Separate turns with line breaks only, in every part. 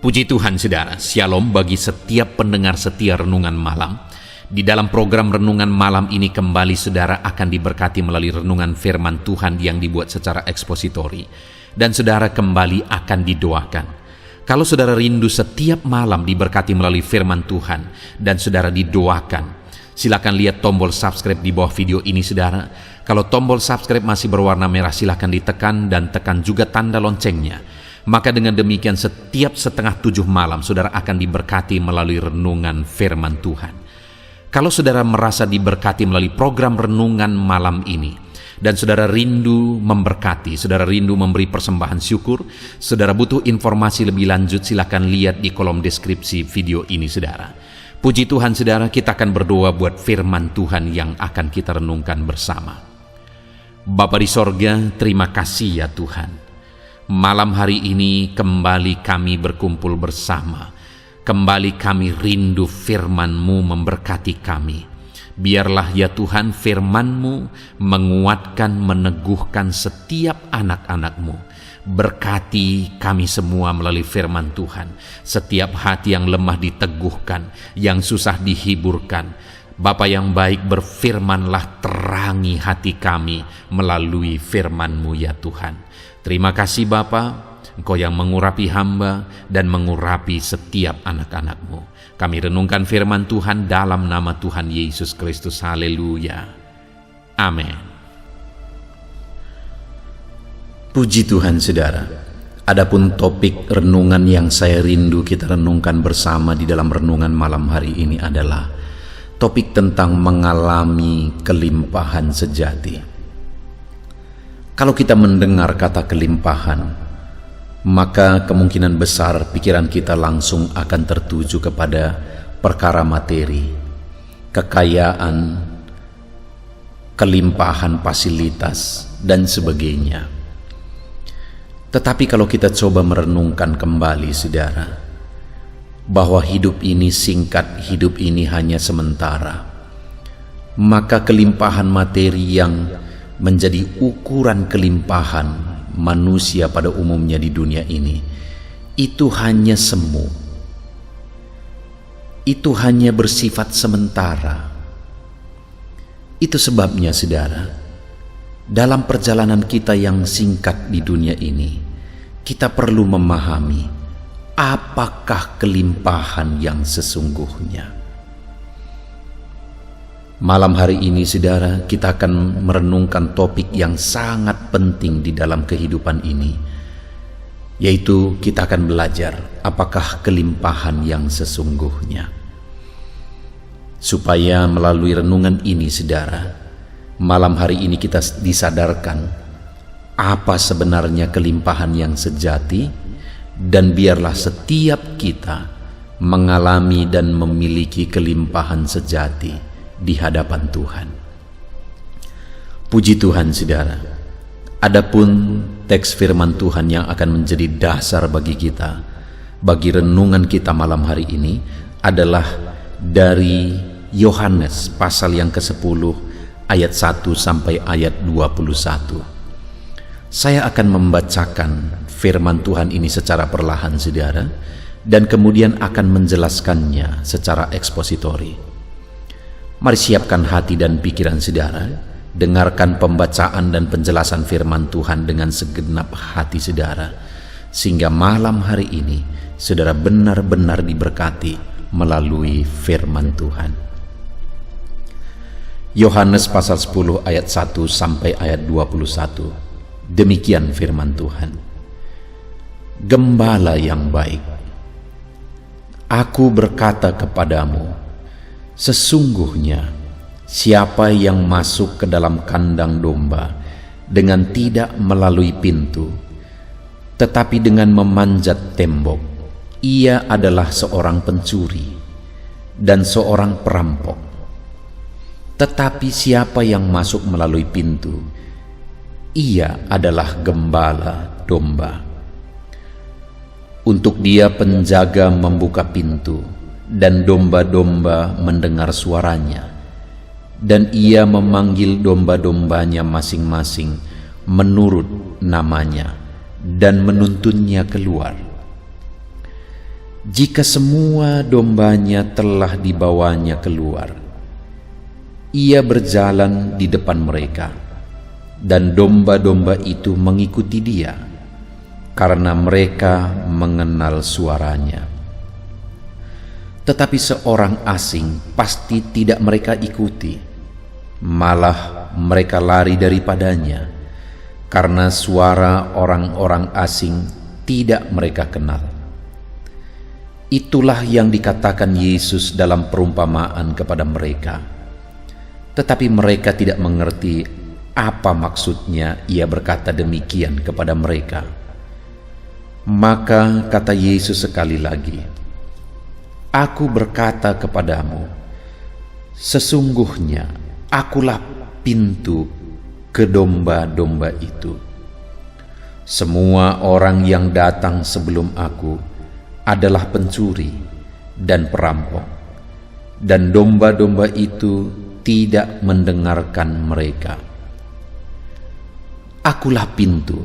Puji Tuhan saudara, shalom bagi setiap pendengar setia Renungan Malam. Di dalam program Renungan Malam ini kembali saudara akan diberkati melalui renungan firman Tuhan yang dibuat secara ekspositori. Dan saudara kembali akan didoakan. Kalau saudara rindu setiap malam diberkati melalui firman Tuhan dan saudara didoakan, silakan lihat tombol subscribe di bawah video ini saudara. Kalau tombol subscribe masih berwarna merah silakan ditekan dan tekan juga tanda loncengnya. Maka dengan demikian setiap 6:30 malam saudara akan diberkati melalui renungan firman Tuhan. Kalau saudara merasa diberkati melalui program renungan malam ini dan saudara rindu memberkati, saudara rindu memberi persembahan syukur, saudara butuh informasi lebih lanjut, silakan lihat di kolom deskripsi video ini saudara. Puji Tuhan saudara, kita akan berdoa buat firman Tuhan yang akan kita renungkan bersama. Bapa di sorga, terima kasih ya Tuhan. Malam hari ini kembali kami berkumpul bersama. Kembali kami rindu firman-Mu memberkati kami. Biarlah ya Tuhan firman-Mu menguatkan, meneguhkan setiap anak-anak-Mu. Berkati kami semua melalui firman Tuhan. Setiap hati yang lemah diteguhkan, yang susah dihiburkan. Bapa yang baik, berfirmanlah, terangi hati kami melalui firman-Mu ya Tuhan. Terima kasih Bapa, Engkau yang mengurapi hamba dan mengurapi setiap anak-anak-Mu. Kami renungkan firman Tuhan dalam nama Tuhan Yesus Kristus. Haleluya. Amin. Puji Tuhan saudara. Adapun topik renungan yang saya rindu kita renungkan bersama di dalam renungan malam hari ini adalah topik tentang mengalami kelimpahan sejati. Kalau kita mendengar kata kelimpahan, maka kemungkinan besar pikiran kita langsung akan tertuju kepada perkara materi, kekayaan, kelimpahan fasilitas, dan sebagainya. Tetapi kalau kita coba merenungkan kembali saudara, bahwa hidup ini singkat, hidup ini hanya sementara, maka kelimpahan materi yang menjadi ukuran kelimpahan manusia pada umumnya di dunia ini, itu hanya semu, itu hanya bersifat sementara. Itu sebabnya saudara, dalam perjalanan kita yang singkat di dunia ini, kita perlu memahami apakah kelimpahan yang sesungguhnya. Malam hari ini saudara, kita akan merenungkan topik yang sangat penting di dalam kehidupan ini, yaitu kita akan belajar apakah kelimpahan yang sesungguhnya. Supaya melalui renungan ini saudara, malam hari ini kita disadarkan apa sebenarnya kelimpahan yang sejati, dan biarlah setiap kita mengalami dan memiliki kelimpahan sejati di hadapan Tuhan. Puji Tuhan saudara. Adapun teks firman Tuhan yang akan menjadi dasar bagi kita, bagi renungan kita malam hari ini adalah dari Yohanes pasal yang ke-10 ayat 1 sampai ayat 21. Saya akan membacakan firman Tuhan ini secara perlahan saudara, dan kemudian akan menjelaskannya secara ekspositori. Mari siapkan hati dan pikiran saudara, dengarkan pembacaan dan penjelasan firman Tuhan dengan segenap hati saudara, sehingga malam hari ini saudara benar-benar diberkati melalui firman Tuhan. Yohanes pasal 10 ayat 1 sampai ayat 21. Demikian firman Tuhan. Gembala yang baik, aku berkata kepadamu, sesungguhnya siapa yang masuk ke dalam kandang domba dengan tidak melalui pintu, tetapi dengan memanjat tembok, ia adalah seorang pencuri dan seorang perampok. Tetapi siapa yang masuk melalui pintu, ia adalah gembala domba. Untuk dia penjaga membuka pintu, dan domba-domba mendengar suaranya, dan ia memanggil domba-dombanya masing-masing menurut namanya, dan menuntunnya keluar. Jika semua dombanya telah dibawanya keluar, ia berjalan di depan mereka, dan domba-domba itu mengikuti dia, karena mereka mengenal suaranya. Tetapi seorang asing pasti tidak mereka ikuti, malah mereka lari daripadanya, karena suara orang-orang asing tidak mereka kenal. Itulah yang dikatakan Yesus dalam perumpamaan kepada mereka. Tetapi mereka tidak mengerti apa maksudnya ia berkata demikian kepada mereka. Maka kata Yesus sekali lagi, "Aku berkata kepadamu, sesungguhnya akulah pintu ke domba-domba itu. Semua orang yang datang sebelum aku adalah pencuri dan perampok, dan domba-domba itu tidak mendengarkan mereka. Akulah pintu,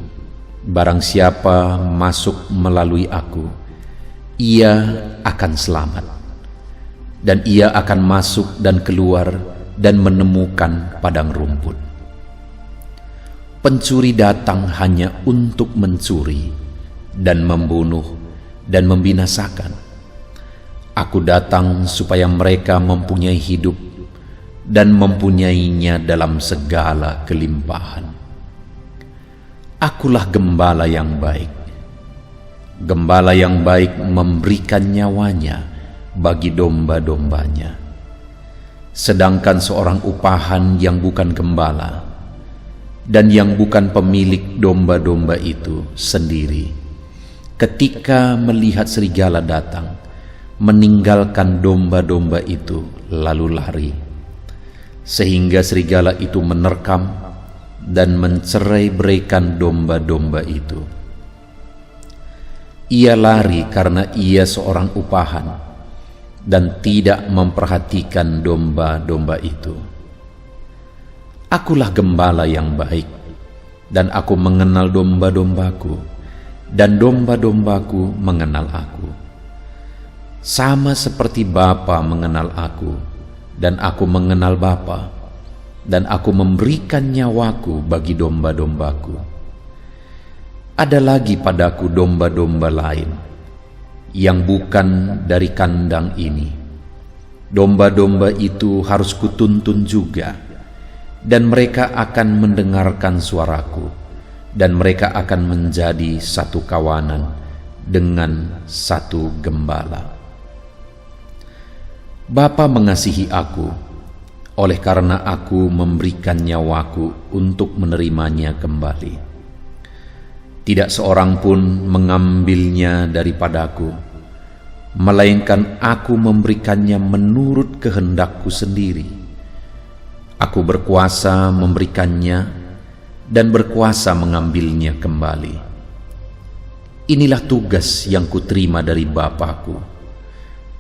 barang siapa masuk melalui aku, ia akan selamat, dan ia akan masuk dan keluar dan menemukan padang rumput. Pencuri datang hanya untuk mencuri dan membunuh dan membinasakan. Aku datang supaya mereka mempunyai hidup dan mempunyainya dalam segala kelimpahan. Akulah gembala yang baik. Gembala yang baik memberikan nyawanya bagi domba-dombanya. Sedangkan seorang upahan yang bukan gembala dan yang bukan pemilik domba-domba itu sendiri, ketika melihat serigala datang, meninggalkan domba-domba itu lalu lari, sehingga serigala itu menerkam dan mencerai-beraikan domba-domba itu. Ia lari karena ia seorang upahan dan tidak memperhatikan domba-domba itu. Akulah gembala yang baik, dan aku mengenal domba-dombaku, dan domba-dombaku mengenal aku. Sama seperti Bapa mengenal aku, dan aku mengenal Bapa, dan aku memberikan nyawaku bagi domba-dombaku. Ada lagi padaku domba-domba lain, yang bukan dari kandang ini. Domba-domba itu harus kutuntun juga, dan mereka akan mendengarkan suaraku, dan mereka akan menjadi satu kawanan dengan satu gembala. Bapa mengasihi aku, oleh karena aku memberikan nyawaku untuk menerimanya kembali. Tidak seorang pun mengambilnya daripadaku, melainkan aku memberikannya menurut kehendakku sendiri. Aku berkuasa memberikannya dan berkuasa mengambilnya kembali. Inilah tugas yang kuterima dari Bapa-Ku.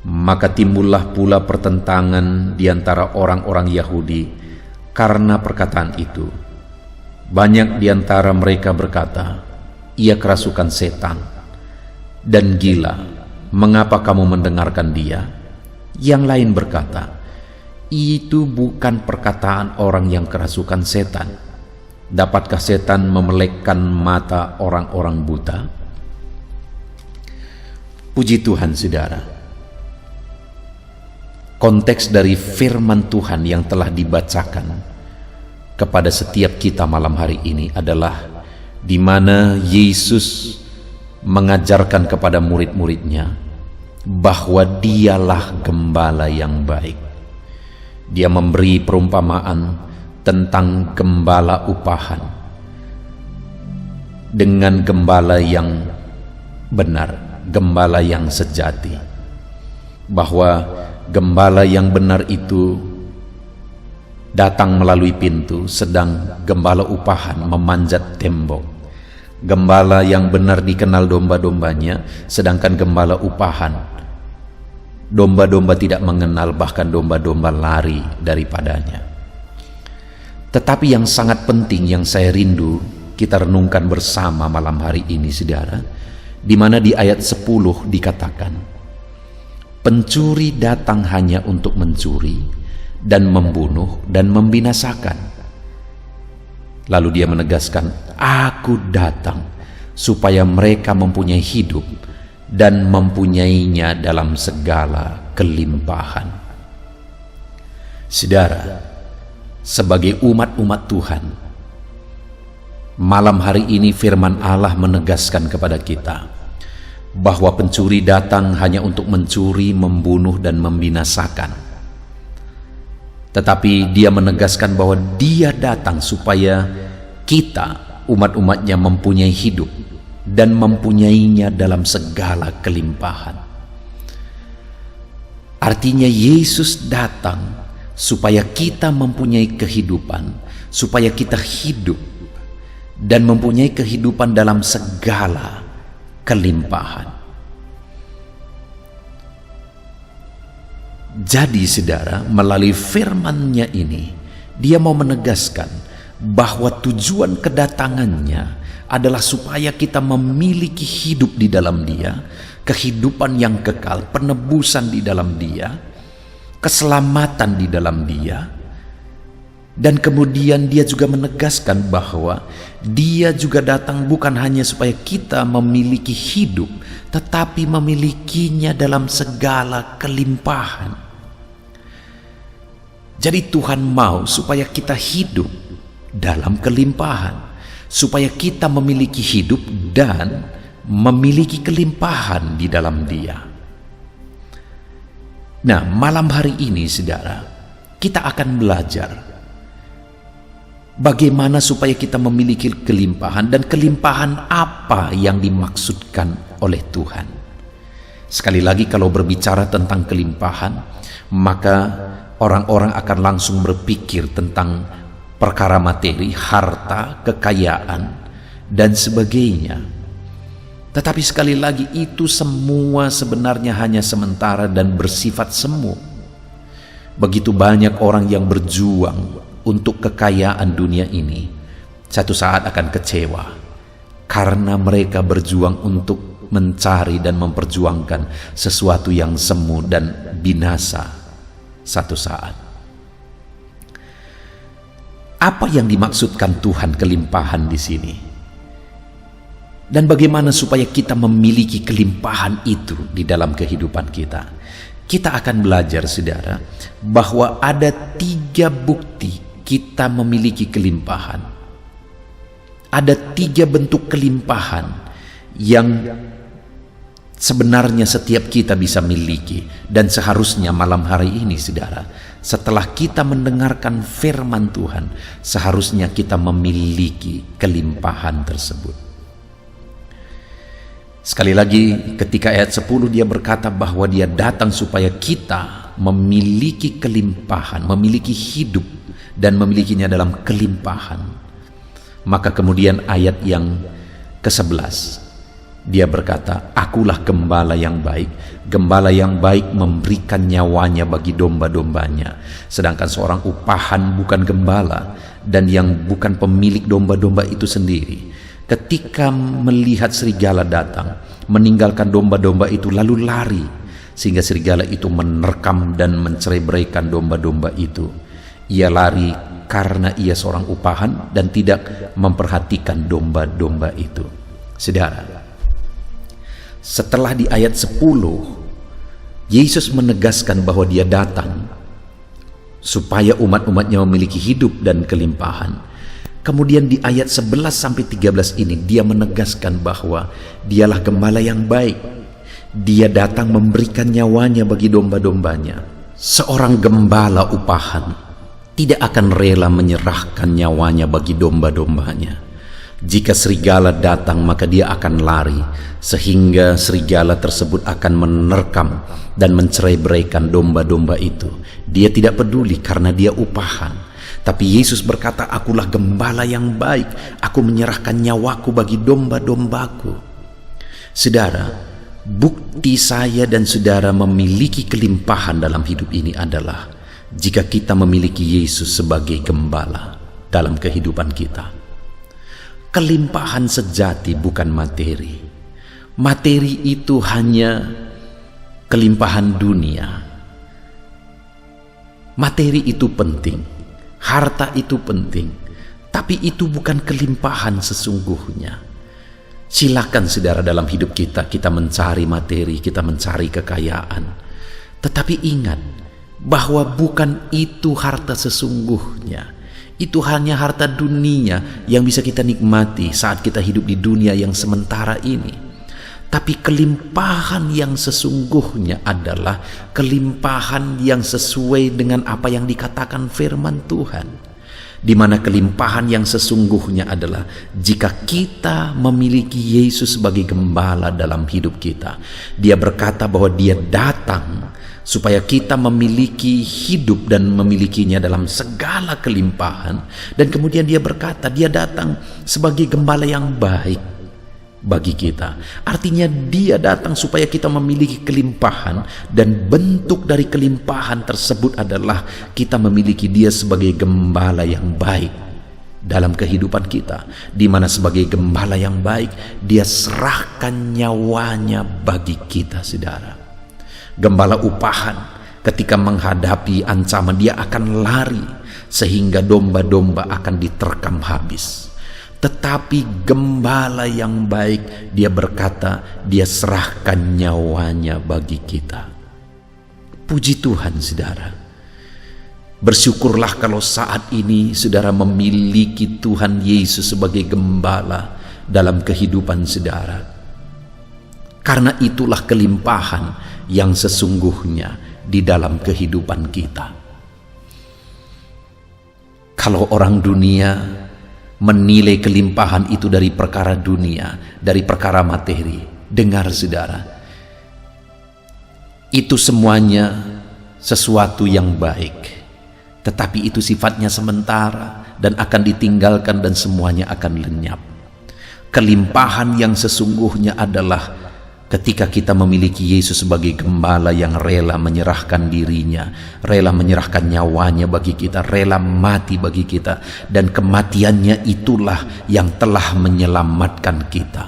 Maka timbullah pula pertentangan di antara orang-orang Yahudi karena perkataan itu. Banyak di antara mereka berkata, "Ia kerasukan setan dan gila. Mengapa kamu mendengarkan dia?" Yang lain berkata, "Itu bukan perkataan orang yang kerasukan setan. Dapatkah setan memelekkan mata orang-orang buta?" Puji Tuhan, saudara. Konteks dari firman Tuhan yang telah dibacakan kepada setiap kita malam hari ini adalah di mana Yesus mengajarkan kepada murid-muridnya bahwa dialah gembala yang baik. Dia memberi perumpamaan tentang gembala upahan dengan gembala yang benar, gembala yang sejati, bahwa gembala yang benar itu datang melalui pintu, sedang gembala upahan memanjat tembok. Gembala yang benar dikenal domba-dombanya, sedangkan gembala upahan, domba-domba tidak mengenal, bahkan domba-domba lari daripadanya. Tetapi yang sangat penting yang saya rindu kita renungkan bersama malam hari ini, saudara, di mana di ayat 10 dikatakan, Pencuri datang hanya untuk mencuri dan membunuh dan membinasakan. Lalu dia menegaskan, aku datang supaya mereka mempunyai hidup dan mempunyainya dalam segala kelimpahan. Saudara, sebagai umat-umat Tuhan, malam hari ini firman Allah menegaskan kepada kita bahwa pencuri datang hanya untuk mencuri, membunuh, dan membinasakan. Tetapi dia menegaskan bahwa dia datang supaya kita, umat-umatnya, mempunyai hidup dan mempunyainya dalam segala kelimpahan. Artinya Yesus datang supaya kita mempunyai kehidupan, supaya kita hidup dan mempunyai kehidupan dalam segala kelimpahan. Jadi saudara, melalui firman-Nya ini, dia mau menegaskan bahwa tujuan kedatangannya adalah supaya kita memiliki hidup di dalam Dia, kehidupan yang kekal, penebusan di dalam Dia, keselamatan di dalam Dia. Dan kemudian dia juga menegaskan bahwa dia juga datang bukan hanya supaya kita memiliki hidup, tetapi memilikinya dalam segala kelimpahan. Jadi Tuhan mau supaya kita hidup dalam kelimpahan, supaya kita memiliki hidup dan memiliki kelimpahan di dalam Dia. Nah, malam hari ini saudara, kita akan belajar bagaimana supaya kita memiliki kelimpahan dan kelimpahan apa yang dimaksudkan oleh Tuhan. Sekali lagi, kalau berbicara tentang kelimpahan, maka orang-orang akan langsung berpikir tentang perkara materi, harta, kekayaan, dan sebagainya. Tetapi sekali lagi, itu semua sebenarnya hanya sementara dan bersifat semu. Begitu banyak orang yang berjuang untuk kekayaan dunia ini, satu saat akan kecewa karena mereka berjuang untuk mencari dan memperjuangkan sesuatu yang semu dan binasa satu saat. Apa yang dimaksudkan Tuhan kelimpahan di sini? Dan bagaimana supaya kita memiliki kelimpahan itu di dalam kehidupan kita? Kita akan belajar saudara bahwa ada 3 bukti kita memiliki kelimpahan. Ada 3 bentuk kelimpahan yang sebenarnya setiap kita bisa miliki. Dan seharusnya malam hari ini saudara, setelah kita mendengarkan firman Tuhan, seharusnya kita memiliki kelimpahan tersebut. Sekali lagi, ketika ayat 10 dia berkata bahwa dia datang supaya kita memiliki kelimpahan, memiliki hidup dan memilikinya dalam kelimpahan. Maka kemudian ayat yang ke-11 dia berkata, akulah gembala yang baik. Gembala yang baik memberikan nyawanya bagi domba-dombanya. Sedangkan seorang upahan bukan gembala, dan yang bukan pemilik domba-domba itu sendiri, ketika melihat serigala datang, meninggalkan domba-domba itu lalu lari, sehingga serigala itu menerkam dan mencerai-beraikan domba-domba itu. Ia lari karena ia seorang upahan dan tidak memperhatikan domba-domba itu. Saudara, setelah di ayat 10 Yesus menegaskan bahwa dia datang supaya umat-umatnya memiliki hidup dan kelimpahan. Kemudian di ayat 11 sampai 13 ini dia menegaskan bahwa dialah gembala yang baik. Dia datang memberikan nyawanya bagi domba-dombanya. Seorang gembala upahan tidak akan rela menyerahkan nyawanya bagi domba-dombanya. Jika serigala datang, maka dia akan lari, sehingga serigala tersebut akan menerkam dan mencerai-beraikan domba-domba itu. Dia tidak peduli karena dia upahan. Tapi Yesus berkata, akulah gembala yang baik, aku menyerahkan nyawaku bagi domba-dombaku. Saudara, bukti saya dan saudara memiliki kelimpahan dalam hidup ini adalah jika kita memiliki Yesus sebagai gembala dalam kehidupan kita. Kelimpahan sejati bukan materi. Materi itu hanya
kelimpahan dunia. Materi itu penting, harta itu penting, tapi itu bukan kelimpahan sesungguhnya. Silakan saudara, dalam hidup kita mencari materi, kita mencari kekayaan. Tetapi ingat bahwa bukan itu harta sesungguhnya. Itu hanya harta dunia yang bisa kita nikmati saat kita hidup di dunia yang sementara ini. Tapi kelimpahan yang sesungguhnya adalah kelimpahan yang sesuai dengan apa yang dikatakan firman Tuhan. Di mana kelimpahan yang sesungguhnya adalah jika kita memiliki Yesus sebagai gembala dalam hidup kita. Dia berkata bahwa dia datang supaya kita memiliki hidup dan memilikinya dalam segala kelimpahan. Dan kemudian dia berkata, dia datang sebagai gembala yang baik bagi kita. Artinya dia datang supaya kita memiliki kelimpahan, dan bentuk dari kelimpahan tersebut adalah kita memiliki dia sebagai gembala yang baik dalam kehidupan kita, di mana sebagai gembala yang baik dia serahkan nyawanya bagi kita, saudara. Gembala upahan ketika menghadapi ancaman dia akan lari sehingga domba-domba akan diterkam habis. Tetapi gembala yang baik, dia berkata, dia serahkan nyawanya bagi kita. Puji Tuhan, saudara. Bersyukurlah kalau saat ini saudara memiliki Tuhan Yesus sebagai gembala dalam kehidupan saudara. Karena itulah kelimpahan yang sesungguhnya di dalam kehidupan kita. Kalau orang dunia menilai kelimpahan itu dari perkara dunia, dari perkara materi, dengar saudara, itu semuanya sesuatu yang baik, tetapi itu sifatnya sementara dan akan ditinggalkan dan semuanya akan lenyap. Kelimpahan yang sesungguhnya adalah ketika kita memiliki Yesus sebagai gembala yang rela menyerahkan dirinya, rela menyerahkan nyawanya bagi kita, rela mati bagi kita, dan kematiannya itulah yang telah menyelamatkan kita.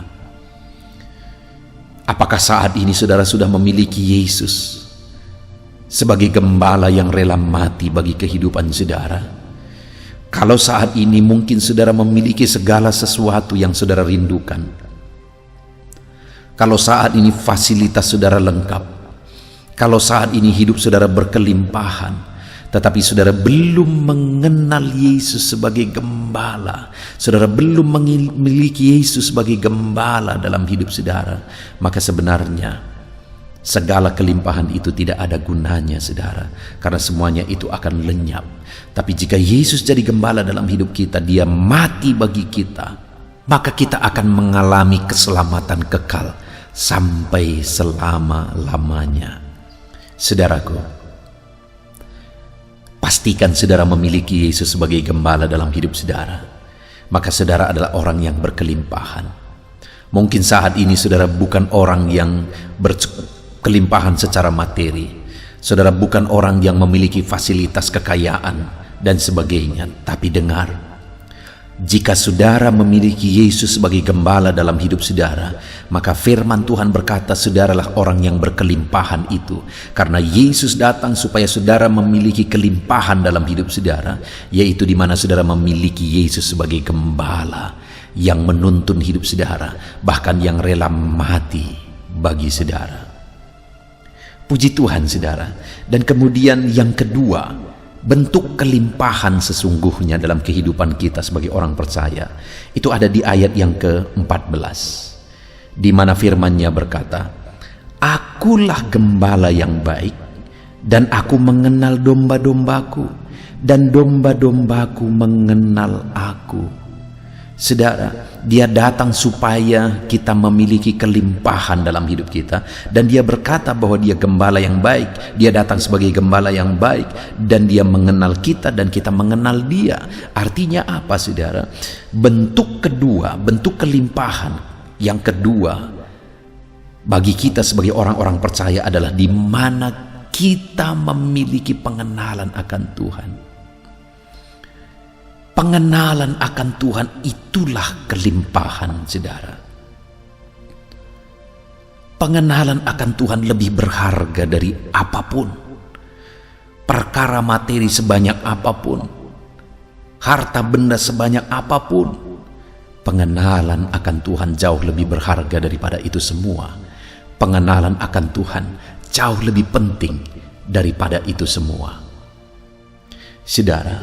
Apakah saat ini saudara sudah memiliki Yesus sebagai gembala yang rela mati bagi kehidupan saudara? Kalau saat ini mungkin saudara memiliki segala sesuatu yang saudara rindukan, kalau saat ini fasilitas saudara lengkap, kalau saat ini hidup saudara berkelimpahan, tetapi saudara belum mengenal Yesus sebagai gembala, saudara belum memiliki Yesus sebagai gembala dalam hidup saudara, maka sebenarnya segala kelimpahan itu tidak ada gunanya, saudara, karena semuanya itu akan lenyap. Tapi jika Yesus jadi gembala dalam hidup kita, dia mati bagi kita, maka kita akan mengalami keselamatan kekal sampai selama-lamanya. Saudaraku, pastikan saudara memiliki Yesus sebagai gembala dalam hidup saudara, maka saudara adalah orang yang berkelimpahan. Mungkin saat ini saudara bukan orang yang berkelimpahan secara materi, saudara bukan orang yang memiliki fasilitas kekayaan dan sebagainya, tapi dengar, jika saudara memiliki Yesus sebagai gembala dalam hidup saudara, maka firman Tuhan berkata saudaralah orang yang berkelimpahan itu. Karena Yesus datang supaya saudara memiliki kelimpahan dalam hidup saudara, yaitu di mana saudara memiliki Yesus sebagai gembala yang menuntun hidup saudara, bahkan yang rela mati bagi saudara. Puji Tuhan, saudara. Dan kemudian yang kedua, bentuk kelimpahan sesungguhnya dalam kehidupan kita sebagai orang percaya itu ada di ayat yang ke-14, di mana firman-Nya berkata, "Akulah gembala yang baik, dan aku mengenal domba-dombaku, dan domba-dombaku mengenal aku." Saudara, dia datang supaya kita memiliki kelimpahan dalam hidup kita, dan dia berkata bahwa dia gembala yang baik. Dia datang sebagai gembala yang baik, dan dia mengenal kita dan kita mengenal dia. Artinya apa, saudara? Bentuk kedua, bentuk kelimpahan yang kedua bagi kita sebagai orang-orang percaya adalah di mana kita memiliki pengenalan akan Tuhan. Pengenalan akan Tuhan itulah kelimpahan, saudara. Pengenalan akan Tuhan lebih berharga dari apapun. Perkara materi sebanyak apapun, harta benda sebanyak apapun, pengenalan akan Tuhan jauh lebih berharga daripada itu semua. Pengenalan akan Tuhan jauh lebih penting daripada itu semua. Saudara,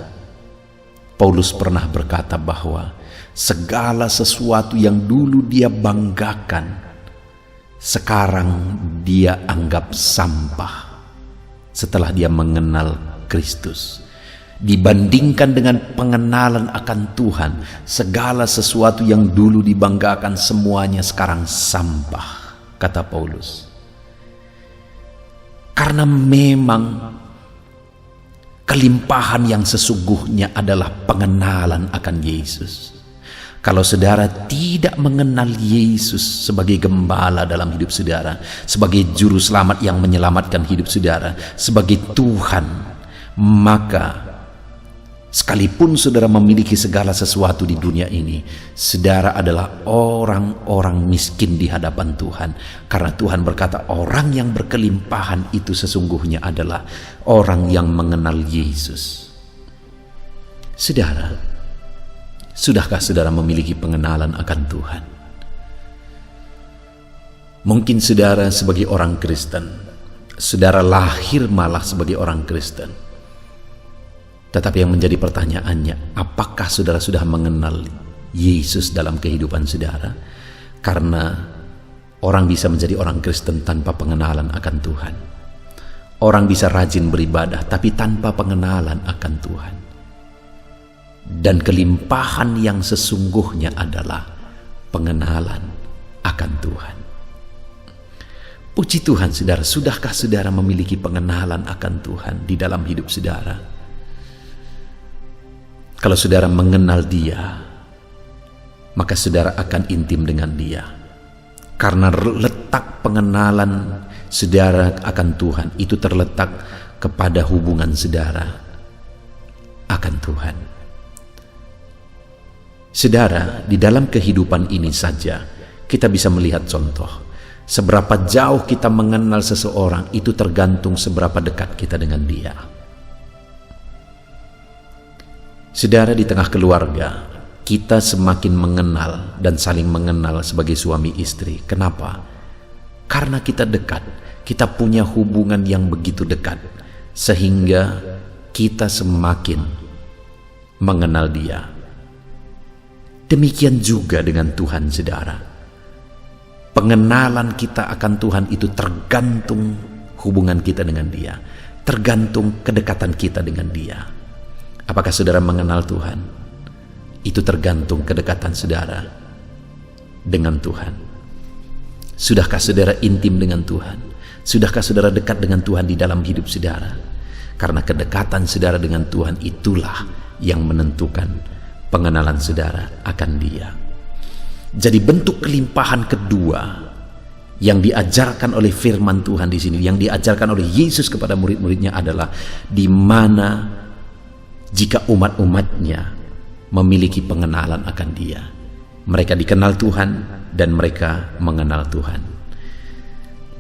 Paulus pernah berkata bahwa segala sesuatu yang dulu dia banggakan, sekarang dia anggap sampah setelah dia mengenal Kristus. Dibandingkan dengan pengenalan akan Tuhan, segala sesuatu yang dulu dibanggakan semuanya sekarang sampah, kata Paulus. Karena memang kelimpahan yang sesungguhnya adalah pengenalan akan Yesus. Kalau saudara tidak mengenal Yesus sebagai gembala dalam hidup saudara, sebagai juru selamat yang menyelamatkan hidup saudara, sebagai Tuhan, maka sekalipun saudara memiliki segala sesuatu di dunia ini, saudara adalah orang-orang miskin di hadapan Tuhan. Karena Tuhan berkata, orang yang berkelimpahan itu sesungguhnya adalah orang yang mengenal Yesus. Saudara, sudahkah saudara memiliki pengenalan akan Tuhan? Mungkin saudara sebagai orang Kristen, saudara lahir malah sebagai orang Kristen. Tetapi yang menjadi pertanyaannya, apakah saudara sudah mengenal Yesus dalam kehidupan saudara? Karena orang bisa menjadi orang Kristen tanpa pengenalan akan Tuhan. Orang bisa rajin beribadah tapi tanpa pengenalan akan Tuhan. Dan kelimpahan yang sesungguhnya adalah pengenalan akan Tuhan. Puji Tuhan saudara, sudahkah saudara memiliki pengenalan akan Tuhan di dalam hidup saudara? Kalau saudara mengenal Dia, maka saudara akan intim dengan Dia. Karena letak pengenalan saudara akan Tuhan itu terletak kepada hubungan saudara akan Tuhan. Saudara, di dalam kehidupan ini saja kita bisa melihat contoh. Seberapa jauh kita mengenal seseorang itu tergantung seberapa dekat kita dengan dia. Saudara, di tengah keluarga, kita semakin mengenal dan saling mengenal sebagai suami istri. Kenapa? Karena kita dekat, kita punya hubungan yang begitu dekat, sehingga kita semakin mengenal Dia. Demikian juga dengan Tuhan, saudara. Pengenalan kita akan Tuhan itu tergantung hubungan kita dengan Dia, tergantung kedekatan kita dengan Dia. Apakah saudara mengenal Tuhan? Itu tergantung kedekatan saudara dengan Tuhan. Sudahkah saudara intim dengan Tuhan? Sudahkah saudara dekat dengan Tuhan di dalam hidup saudara? Karena kedekatan saudara dengan Tuhan itulah yang menentukan pengenalan saudara akan Dia. Jadi bentuk kelimpahan kedua yang diajarkan oleh firman Tuhan di sini, yang diajarkan oleh Yesus kepada murid-muridnya adalah di mana jika umat-umatnya memiliki pengenalan akan Dia, mereka dikenal Tuhan dan mereka mengenal Tuhan.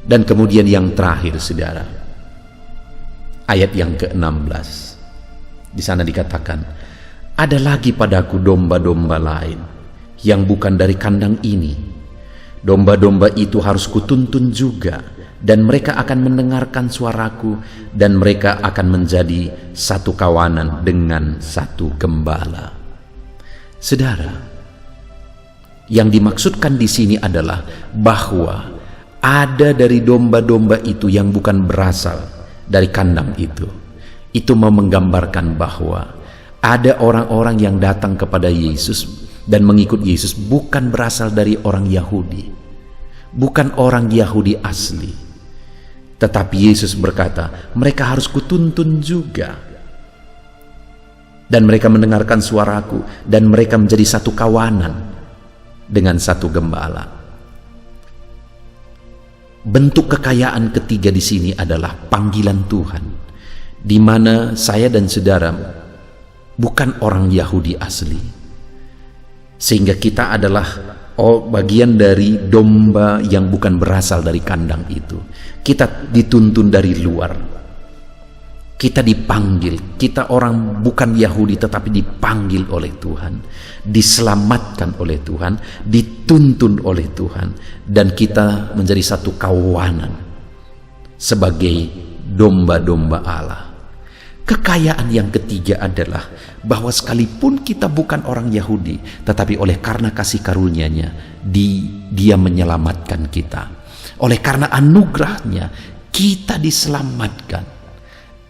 Dan kemudian yang terakhir, saudara, ayat yang ke-16, di sana dikatakan, ada lagi padaku domba-domba lain yang bukan dari kandang ini. Domba-domba itu harus kutuntun juga, dan mereka akan mendengarkan suaraku, dan mereka akan menjadi satu kawanan dengan satu gembala. Saudara, yang dimaksudkan di sini adalah bahwa ada dari domba-domba itu yang bukan berasal dari kandang itu. Itu mau menggambarkan bahwa ada orang-orang yang datang kepada Yesus dan mengikut Yesus bukan berasal dari orang Yahudi, bukan orang Yahudi asli. Tetapi Yesus berkata, mereka harus kutuntun juga, dan mereka mendengarkan suaraku, dan mereka menjadi satu kawanan dengan satu gembala. Bentuk kekayaan ketiga di sini adalah panggilan Tuhan, di mana saya dan saudara bukan orang Yahudi asli, sehingga kita adalah bagian dari domba yang bukan berasal dari kandang itu. Kita dituntun dari luar. Kita dipanggil. Kita orang bukan Yahudi tetapi dipanggil oleh Tuhan. Diselamatkan oleh Tuhan. Dituntun oleh Tuhan. Dan kita menjadi satu kawanan sebagai domba-domba Allah. Kekayaan yang ketiga adalah bahwa sekalipun kita bukan orang Yahudi, tetapi oleh karena kasih karunia-Nya, Dia menyelamatkan kita. Oleh karena anugerahnya, kita diselamatkan.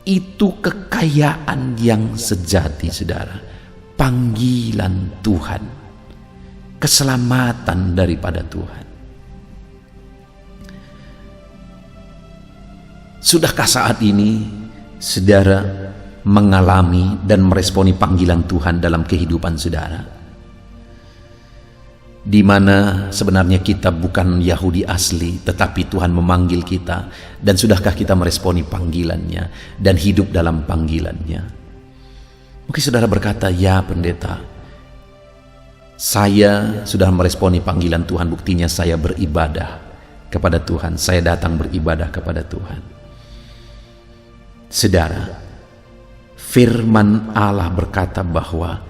Itu kekayaan yang sejati, saudara. Panggilan Tuhan. Keselamatan daripada Tuhan. Sudahkah saat ini saudara mengalami dan meresponi panggilan Tuhan dalam kehidupan saudara? Di mana sebenarnya kita bukan Yahudi asli, tetapi Tuhan memanggil kita. Dan sudahkah kita meresponi panggilannya dan hidup dalam panggilannya? Mungkin saudara berkata, ya pendeta, saya sudah meresponi panggilan Tuhan, buktinya saya beribadah kepada Tuhan, saya datang beribadah kepada Tuhan. Saudara, firman Allah berkata bahwa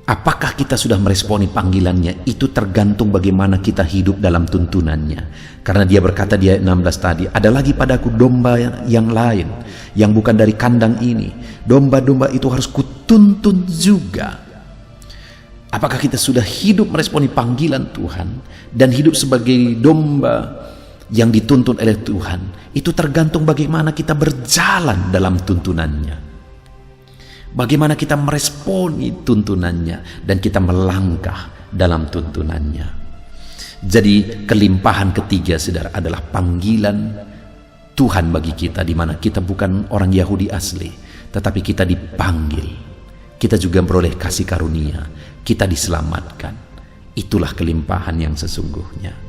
apakah kita sudah meresponi panggilannya, itu tergantung bagaimana kita hidup dalam tuntunannya. Karena dia berkata di ayat 16 tadi, ada lagi padaku domba yang lain, yang bukan dari kandang ini. Domba-domba itu harus kutuntun juga. Apakah kita sudah hidup meresponi panggilan Tuhan dan hidup sebagai domba yang dituntun oleh Tuhan? Itu tergantung bagaimana kita berjalan dalam tuntunannya, bagaimana kita meresponi tuntunannya, dan kita melangkah dalam tuntunannya. Jadi kelimpahan ketiga, saudara, adalah panggilan Tuhan bagi kita, di mana kita bukan orang Yahudi asli, tetapi kita dipanggil. Kita juga beroleh kasih karunia, kita diselamatkan. Itulah kelimpahan yang sesungguhnya.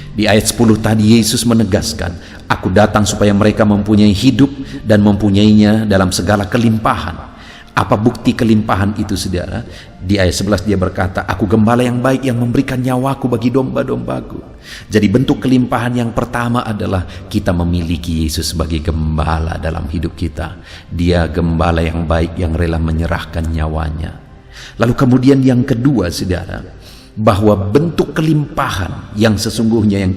Di ayat 10 tadi Yesus menegaskan, aku datang supaya mereka mempunyai hidup dan mempunyainya dalam segala kelimpahan. Apa bukti kelimpahan itu, saudara? Di ayat 11 dia berkata, aku gembala yang baik yang memberikan nyawaku bagi domba-dombaku. Jadi bentuk kelimpahan yang pertama adalah kita memiliki Yesus sebagai gembala dalam hidup kita. Dia gembala yang baik yang rela menyerahkan nyawanya. Lalu kemudian yang kedua, saudara, bahwa bentuk kelimpahan yang sesungguhnya yang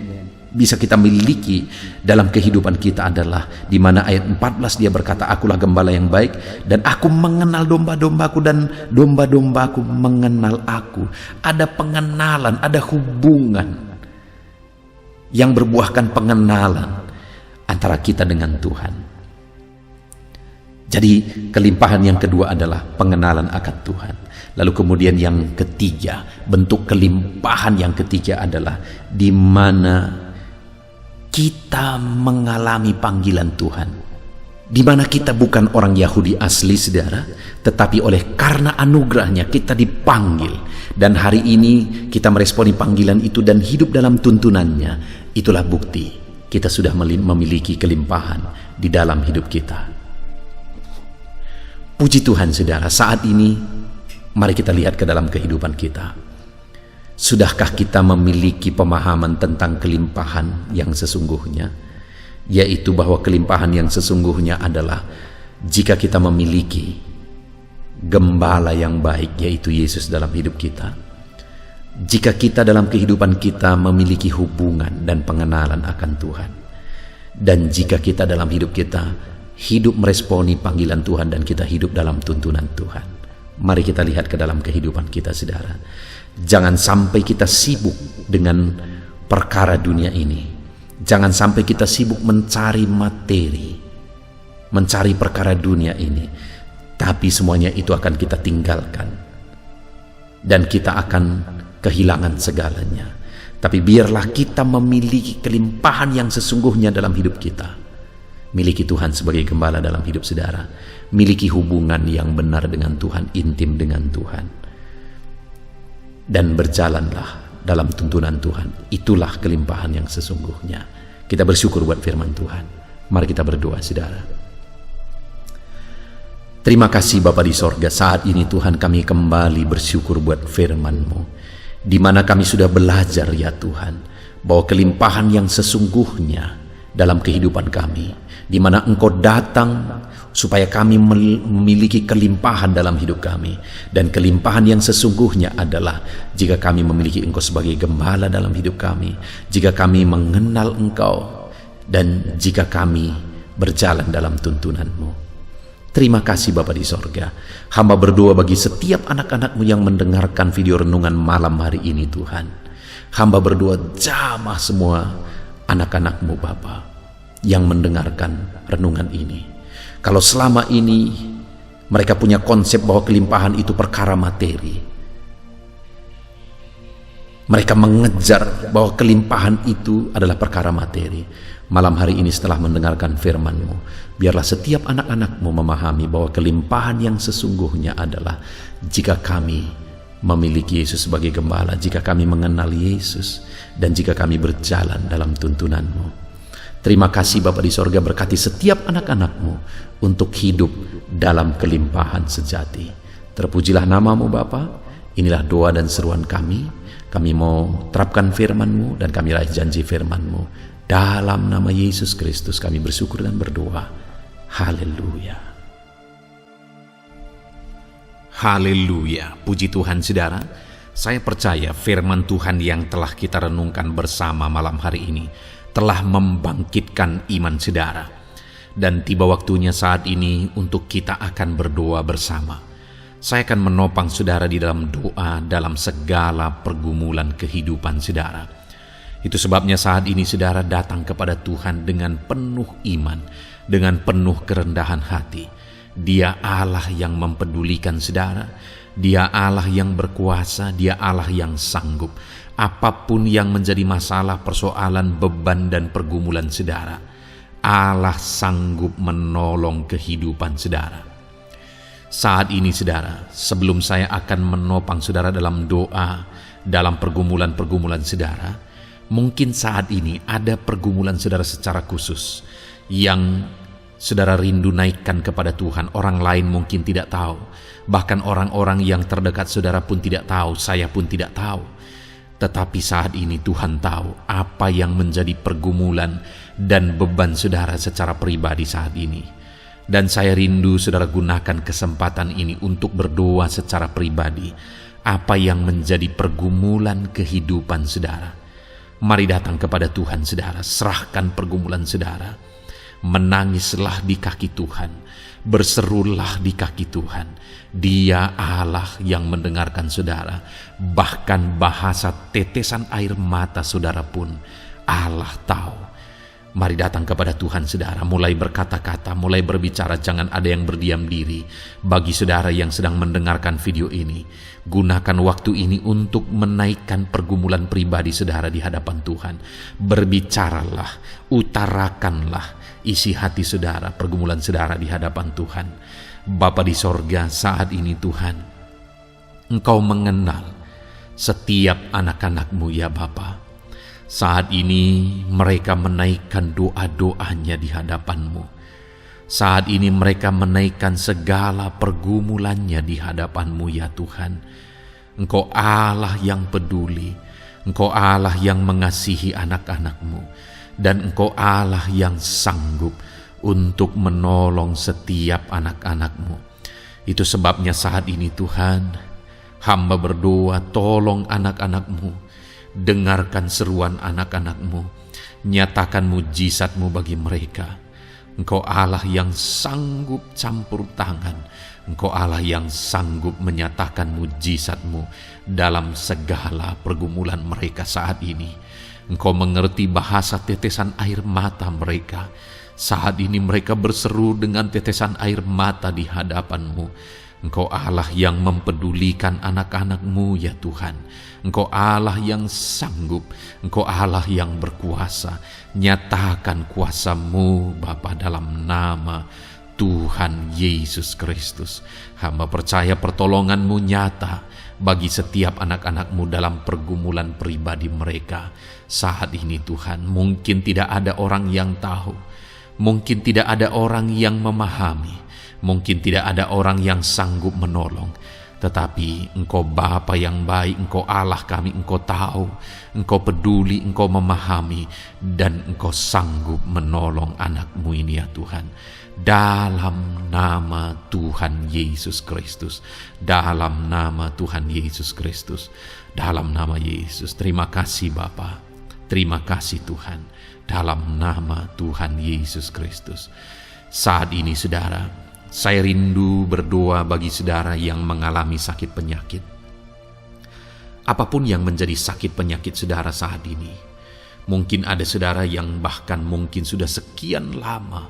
bisa kita miliki dalam kehidupan kita adalah di mana ayat 14 dia berkata, akulah gembala yang baik dan aku mengenal domba-dombaku dan domba-dombaku mengenal aku. Ada pengenalan, ada hubungan yang berbuahkan pengenalan antara kita dengan Tuhan. Jadi kelimpahan yang kedua adalah pengenalan akan Tuhan. Lalu kemudian yang ketiga, bentuk kelimpahan yang ketiga adalah di mana kita mengalami panggilan Tuhan. Di mana kita bukan orang Yahudi asli, saudara, tetapi oleh karena anugerahnya kita dipanggil. Dan hari ini kita meresponi panggilan itu dan hidup dalam tuntunannya. Itulah bukti kita sudah memiliki kelimpahan di dalam hidup kita. Puji Tuhan, saudara, saat ini mari kita lihat ke dalam kehidupan kita. Sudahkah kita memiliki pemahaman tentang kelimpahan yang sesungguhnya? Yaitu bahwa kelimpahan yang sesungguhnya adalah jika kita memiliki gembala yang baik, yaitu Yesus dalam hidup kita. Jika kita dalam kehidupan kita memiliki hubungan dan pengenalan akan Tuhan. Dan jika kita dalam hidup kita hidup meresponi panggilan Tuhan dan kita hidup dalam tuntunan Tuhan. Mari kita lihat ke dalam kehidupan kita, saudara. Jangan sampai kita sibuk dengan perkara dunia ini. Jangan sampai kita sibuk mencari materi, mencari perkara dunia ini. Tapi semuanya itu akan kita tinggalkan. Dan kita akan kehilangan segalanya. Tapi biarlah kita memiliki kelimpahan yang sesungguhnya dalam hidup kita. Miliki Tuhan sebagai gembala dalam hidup saudara. Miliki hubungan yang benar dengan Tuhan, intim dengan Tuhan. Dan berjalanlah dalam tuntunan Tuhan. Itulah kelimpahan yang sesungguhnya. Kita bersyukur buat firman Tuhan. Mari kita berdoa, saudara. Terima kasih Bapa di sorga, saat ini Tuhan kami kembali bersyukur buat firman-Mu, di mana kami sudah belajar ya Tuhan, bahwa kelimpahan yang sesungguhnya dalam kehidupan kami, di mana Engkau datang supaya kami memiliki kelimpahan dalam hidup kami. Dan kelimpahan yang sesungguhnya adalah jika kami memiliki Engkau sebagai gembala dalam hidup kami, jika kami mengenal Engkau, dan jika kami berjalan dalam tuntunan-Mu. Terima kasih Bapa di sorga. Hamba berdoa bagi setiap anak-anak-Mu yang mendengarkan video renungan malam hari ini Tuhan. Hamba berdoa jamah semua anak-anak-Mu Bapa yang mendengarkan renungan ini. Kalau selama ini mereka punya konsep bahwa kelimpahan itu perkara materi, mereka mengejar bahwa kelimpahan itu adalah perkara materi. Malam hari ini setelah mendengarkan firman-Mu, biarlah setiap anak-anak-Mu memahami bahwa kelimpahan yang sesungguhnya adalah jika kami memiliki Yesus sebagai gembala, jika kami mengenal Yesus, dan jika kami berjalan dalam tuntunan-Mu. Terima kasih Bapa di sorga, berkati setiap anak-anak-Mu untuk hidup dalam kelimpahan sejati. Terpujilah nama-Mu Bapa. Inilah doa dan seruan kami. Kami mau terapkan firman-Mu dan kami raih janji firman-Mu. Dalam nama Yesus Kristus kami bersyukur dan berdoa. Haleluya.
Haleluya. Puji Tuhan saudara. Saya percaya firman Tuhan yang telah kita renungkan bersama malam hari ini telah membangkitkan iman saudara. Dan tiba waktunya saat ini untuk kita akan berdoa bersama. Saya akan menopang saudara di dalam doa dalam segala pergumulan kehidupan saudara. Itu sebabnya saat ini saudara datang kepada Tuhan dengan penuh iman, dengan penuh kerendahan hati. Dia Allah yang mempedulikan saudara, Dia Allah yang berkuasa, Dia Allah yang sanggup. Apapun yang menjadi masalah, persoalan, beban dan pergumulan saudara, Allah sanggup menolong kehidupan saudara. Saat ini saudara, sebelum saya akan menopang saudara dalam doa, dalam pergumulan-pergumulan saudara, mungkin saat ini ada pergumulan saudara secara khusus yang saudara rindu naikkan kepada Tuhan. Orang lain mungkin tidak tahu, bahkan orang-orang yang terdekat saudara pun tidak tahu, saya pun tidak tahu. Tetapi saat ini Tuhan tahu apa yang menjadi pergumulan dan beban saudara secara pribadi saat ini. Dan saya rindu saudara gunakan kesempatan ini untuk berdoa secara pribadi apa yang menjadi pergumulan kehidupan saudara. Mari datang kepada Tuhan saudara, serahkan pergumulan saudara. Menangislah di kaki Tuhan, berserulah di kaki Tuhan. Dia Allah yang mendengarkan saudara. Bahkan bahasa tetesan air mata saudara pun Allah tahu. Mari datang kepada Tuhan saudara, mulai berkata-kata, mulai berbicara, jangan ada yang berdiam diri. Bagi saudara yang sedang mendengarkan video ini, gunakan waktu ini untuk menaikkan pergumulan pribadi saudara di hadapan Tuhan. Berbicaralah, utarakanlah isi hati saudara, pergumulan saudara di hadapan Tuhan. Bapa di sorga, saat ini Tuhan, Engkau mengenal setiap anak-anak-Mu ya Bapa. Saat ini mereka menaikkan doa-doanya di hadapan-Mu. Saat ini mereka menaikkan segala pergumulannya di hadapan-Mu ya Tuhan. Engkau Allah yang peduli, Engkau Allah yang mengasihi anak-anak-Mu, dan Engkau Allah yang sanggup untuk menolong setiap anak-anak-Mu. Itu sebabnya saat ini Tuhan, hamba berdoa, tolong anak-anak-Mu. Dengarkan seruan anak-anak-Mu, nyatakan mujizat-Mu bagi mereka. Engkau Allah yang sanggup campur tangan, Engkau Allah yang sanggup menyatakan mujizat-Mu dalam segala pergumulan mereka saat ini. Engkau mengerti bahasa tetesan air mata mereka. Saat ini mereka berseru dengan tetesan air mata di hadapan-Mu. Engkau Allah yang mempedulikan anak-anak-Mu ya Tuhan. Engkau Allah yang sanggup, Engkau Allah yang berkuasa. Nyatakan kuasa-Mu Bapa dalam nama Tuhan Yesus Kristus. Hamba percaya pertolongan-Mu nyata bagi setiap anak-anak-Mu dalam pergumulan pribadi mereka saat ini Tuhan. Mungkin tidak ada orang yang tahu, mungkin tidak ada orang yang memahami, Mungkin tidak ada orang yang sanggup menolong, tetapi Engkau Bapa yang baik, Engkau Allah kami, Engkau tahu, Engkau peduli, Engkau memahami, dan Engkau sanggup menolong anak-Mu ini ya Tuhan. Dalam nama Tuhan Yesus Kristus, dalam nama Tuhan Yesus Kristus, dalam nama Yesus. Terima kasih Bapa, terima kasih Tuhan, dalam nama Tuhan Yesus Kristus. Saat ini saudara, saya rindu berdoa bagi saudara yang mengalami sakit penyakit. Apapun yang menjadi sakit penyakit saudara saat ini, mungkin ada saudara yang bahkan mungkin sudah sekian lama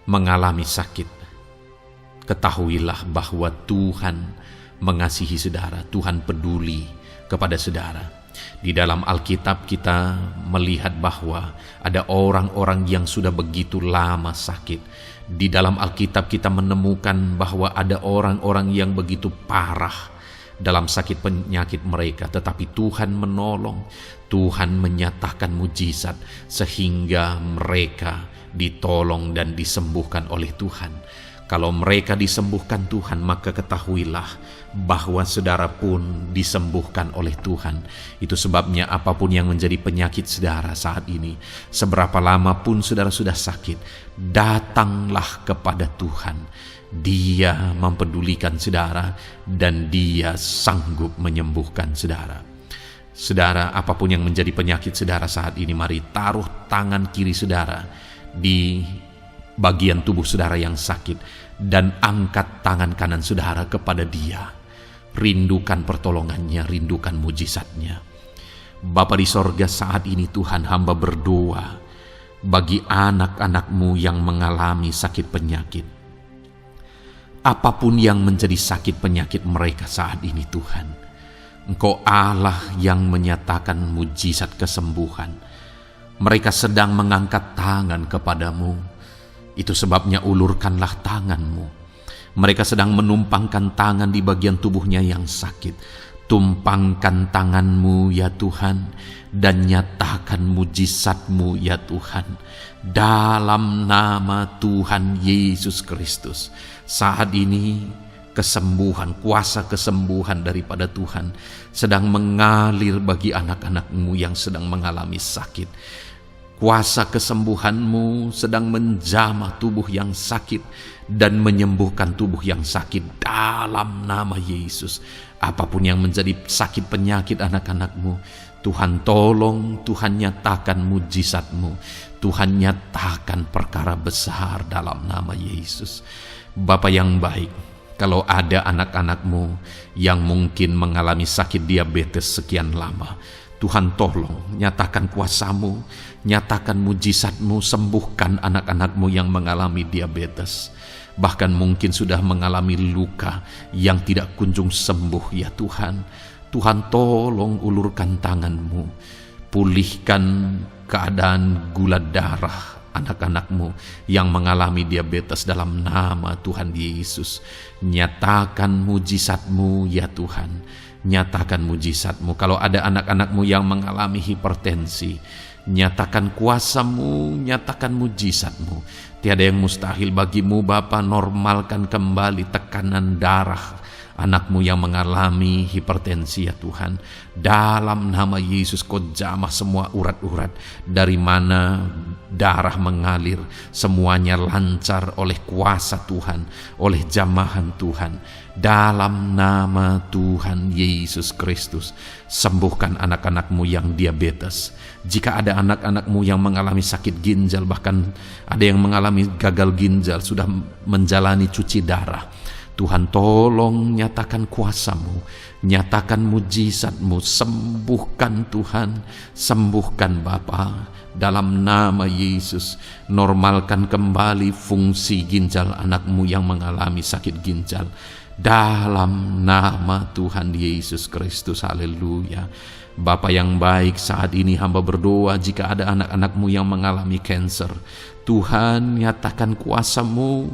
mengalami sakit. Ketahuilah bahwa Tuhan mengasihi saudara, Tuhan peduli kepada saudara. Di dalam Alkitab kita melihat bahwa ada orang-orang yang sudah begitu lama sakit. Di dalam Alkitab kita menemukan bahwa ada orang-orang yang begitu parah dalam sakit penyakit mereka, tetapi Tuhan menolong, Tuhan menyatakan mujizat sehingga mereka ditolong dan disembuhkan oleh Tuhan. Kalau mereka disembuhkan Tuhan, maka ketahuilah bahwa saudara pun disembuhkan oleh Tuhan. Itu sebabnya apapun yang menjadi penyakit saudara saat ini, seberapa lama pun saudara sudah sakit, datanglah kepada Tuhan. Dia mempedulikan saudara dan Dia sanggup menyembuhkan saudara. Saudara, apapun yang menjadi penyakit saudara saat ini, mari taruh tangan kiri saudara di bagian tubuh saudara yang sakit dan angkat tangan kanan saudara kepada Dia. Rindukan pertolongannya, rindukan mujizatnya. Bapa di sorga, saat ini Tuhan, hamba berdoa bagi anak-anak-Mu yang mengalami sakit penyakit. Apapun yang menjadi sakit penyakit mereka saat ini Tuhan, Engkau Allah yang menyatakan mujizat kesembuhan. Mereka sedang mengangkat tangan kepadamu. Itu sebabnya ulurkanlah tangan-Mu. Mereka sedang menumpangkan tangan di bagian tubuhnya yang sakit. Tumpangkan tangan-Mu ya Tuhan, dan nyatakan mujizat-Mu ya Tuhan. Dalam nama Tuhan Yesus Kristus, saat ini kesembuhan, kuasa kesembuhan daripada Tuhan sedang mengalir bagi anak-anak-Mu yang sedang mengalami sakit. Kuasa kesembuhan-Mu sedang menjamah tubuh yang sakit dan menyembuhkan tubuh yang sakit dalam nama Yesus. Apapun yang menjadi sakit penyakit anak-anak-Mu, Tuhan tolong, Tuhan nyatakan mujizat-Mu, Tuhan nyatakan perkara besar dalam nama Yesus. Bapa yang baik, kalau ada anak-anak-Mu yang mungkin mengalami sakit diabetes sekian lama, Tuhan tolong, nyatakan kuasa-Mu, nyatakan mujizat-Mu, sembuhkan anak-anak-Mu yang mengalami diabetes. Bahkan mungkin sudah mengalami luka yang tidak kunjung sembuh ya Tuhan. Tuhan tolong ulurkan tangan-Mu, pulihkan keadaan gula darah anak-anak-Mu yang mengalami diabetes dalam nama Tuhan Yesus. Nyatakan mujizat-Mu ya Tuhan, nyatakan mujizat-Mu. Kalau ada anak-anak-Mu yang mengalami hipertensi, nyatakan kuasa-Mu, nyatakan mujizat-Mu. Tiada yang mustahil bagi-Mu Bapa. Normalkan kembali tekanan darah anak-Mu yang mengalami hipertensi ya Tuhan. Dalam nama Yesus, Kau jamah semua urat-urat dari mana darah mengalir, semuanya lancar oleh kuasa Tuhan, oleh jamahan Tuhan. Dalam nama Tuhan Yesus Kristus, sembuhkan anak-anak-Mu yang diabetes. Jika ada anak-anak-Mu yang mengalami sakit ginjal, bahkan ada yang mengalami gagal ginjal, sudah menjalani cuci darah, Tuhan tolong nyatakan kuasa-Mu, nyatakan mujizat-Mu, sembuhkan Tuhan, sembuhkan Bapa. Dalam nama Yesus, normalkan kembali fungsi ginjal anak-Mu yang mengalami sakit ginjal. Dalam nama Tuhan Yesus Kristus, haleluya. Bapa yang baik, saat ini hamba berdoa jika ada anak-anak-Mu yang mengalami kanker, Tuhan nyatakan kuasa-Mu,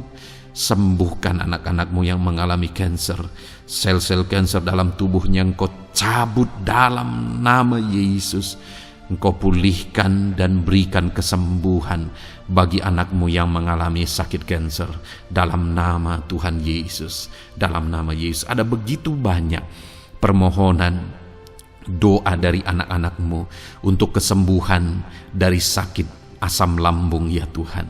sembuhkan anak-anak-Mu yang mengalami kanker. Sel-sel kanker dalam tubuhnya Engkau cabut dalam nama Yesus. Engkau pulihkan dan berikan kesembuhan bagi anak-Mu yang mengalami sakit kanker. Dalam nama Tuhan Yesus, dalam nama Yesus. Ada begitu banyak permohonan, doa dari anak-anak-Mu untuk kesembuhan dari sakit asam lambung ya Tuhan.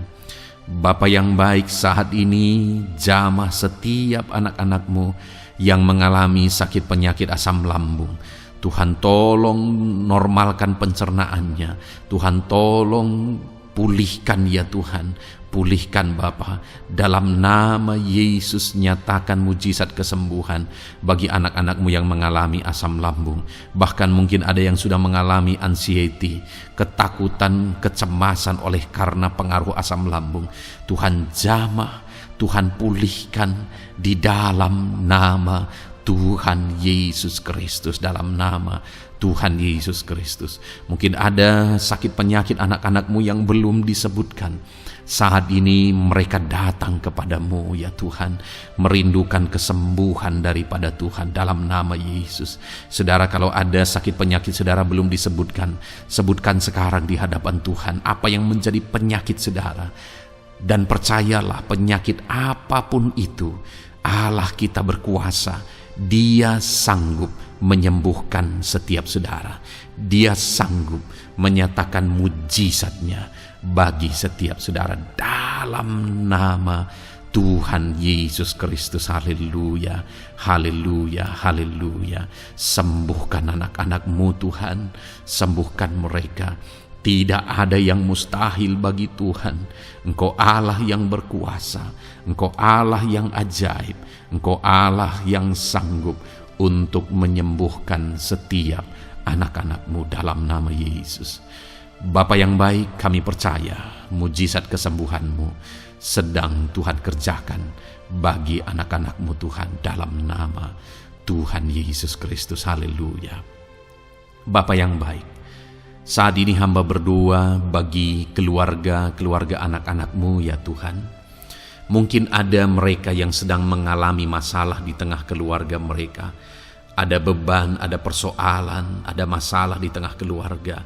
Bapa yang baik, saat ini jamah setiap anak-anak-Mu yang mengalami sakit penyakit asam lambung. Tuhan tolong normalkan pencernaannya. Tuhan tolong pulihkan ya Tuhan. Pulihkan Bapa. Dalam nama Yesus nyatakan mujizat kesembuhan bagi anak-anak-Mu yang mengalami asam lambung. Bahkan mungkin ada yang sudah mengalami anxiety, ketakutan, kecemasan oleh karena pengaruh asam lambung. Tuhan jamah, Tuhan pulihkan di dalam nama Tuhan Yesus Kristus, dalam nama Tuhan Yesus Kristus. Mungkin ada sakit penyakit anak-anak-Mu yang belum disebutkan. Saat ini mereka datang kepada-Mu ya Tuhan, merindukan kesembuhan daripada Tuhan dalam nama Yesus. Saudara, kalau ada sakit penyakit saudara belum disebutkan, sebutkan sekarang di hadapan Tuhan apa yang menjadi penyakit saudara. Dan percayalah, penyakit apapun itu, Allah kita berkuasa. Dia sanggup menyembuhkan setiap saudara. Dia sanggup menyatakan mujizatnya bagi setiap saudara dalam nama Tuhan Yesus Kristus. Haleluya, haleluya, haleluya. Sembuhkan anak-anak-Mu Tuhan, sembuhkan mereka. Tidak ada yang mustahil bagi Tuhan. Engkau Allah yang berkuasa, Engkau Allah yang ajaib, Engkau Allah yang sanggup untuk menyembuhkan setiap anak-anak-Mu dalam nama Yesus. Bapa yang baik, kami percaya mujizat kesembuhan-Mu sedang Tuhan kerjakan bagi anak-anak-Mu Tuhan dalam nama Tuhan Yesus Kristus. Haleluya. Bapa yang baik, saat ini hamba berdoa bagi keluarga anak-anak-Mu ya Tuhan. Mungkin ada mereka yang sedang mengalami masalah di tengah keluarga mereka. Ada beban, ada persoalan, ada masalah di tengah keluarga.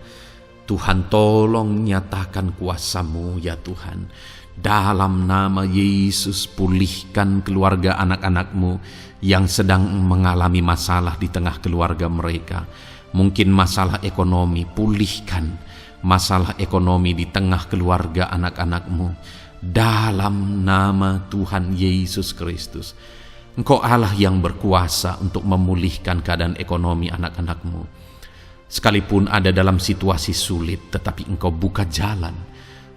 Tuhan tolong nyatakan kuasa-Mu ya Tuhan. Dalam nama Yesus, pulihkan keluarga anak-anak-Mu yang sedang mengalami masalah di tengah keluarga mereka. Mungkin masalah ekonomi, pulihkan masalah ekonomi di tengah keluarga anak-anak-Mu dalam nama Tuhan Yesus Kristus. Engkau Allah yang berkuasa untuk memulihkan keadaan ekonomi anak-anak-Mu. Sekalipun ada dalam situasi sulit, tetapi Engkau buka jalan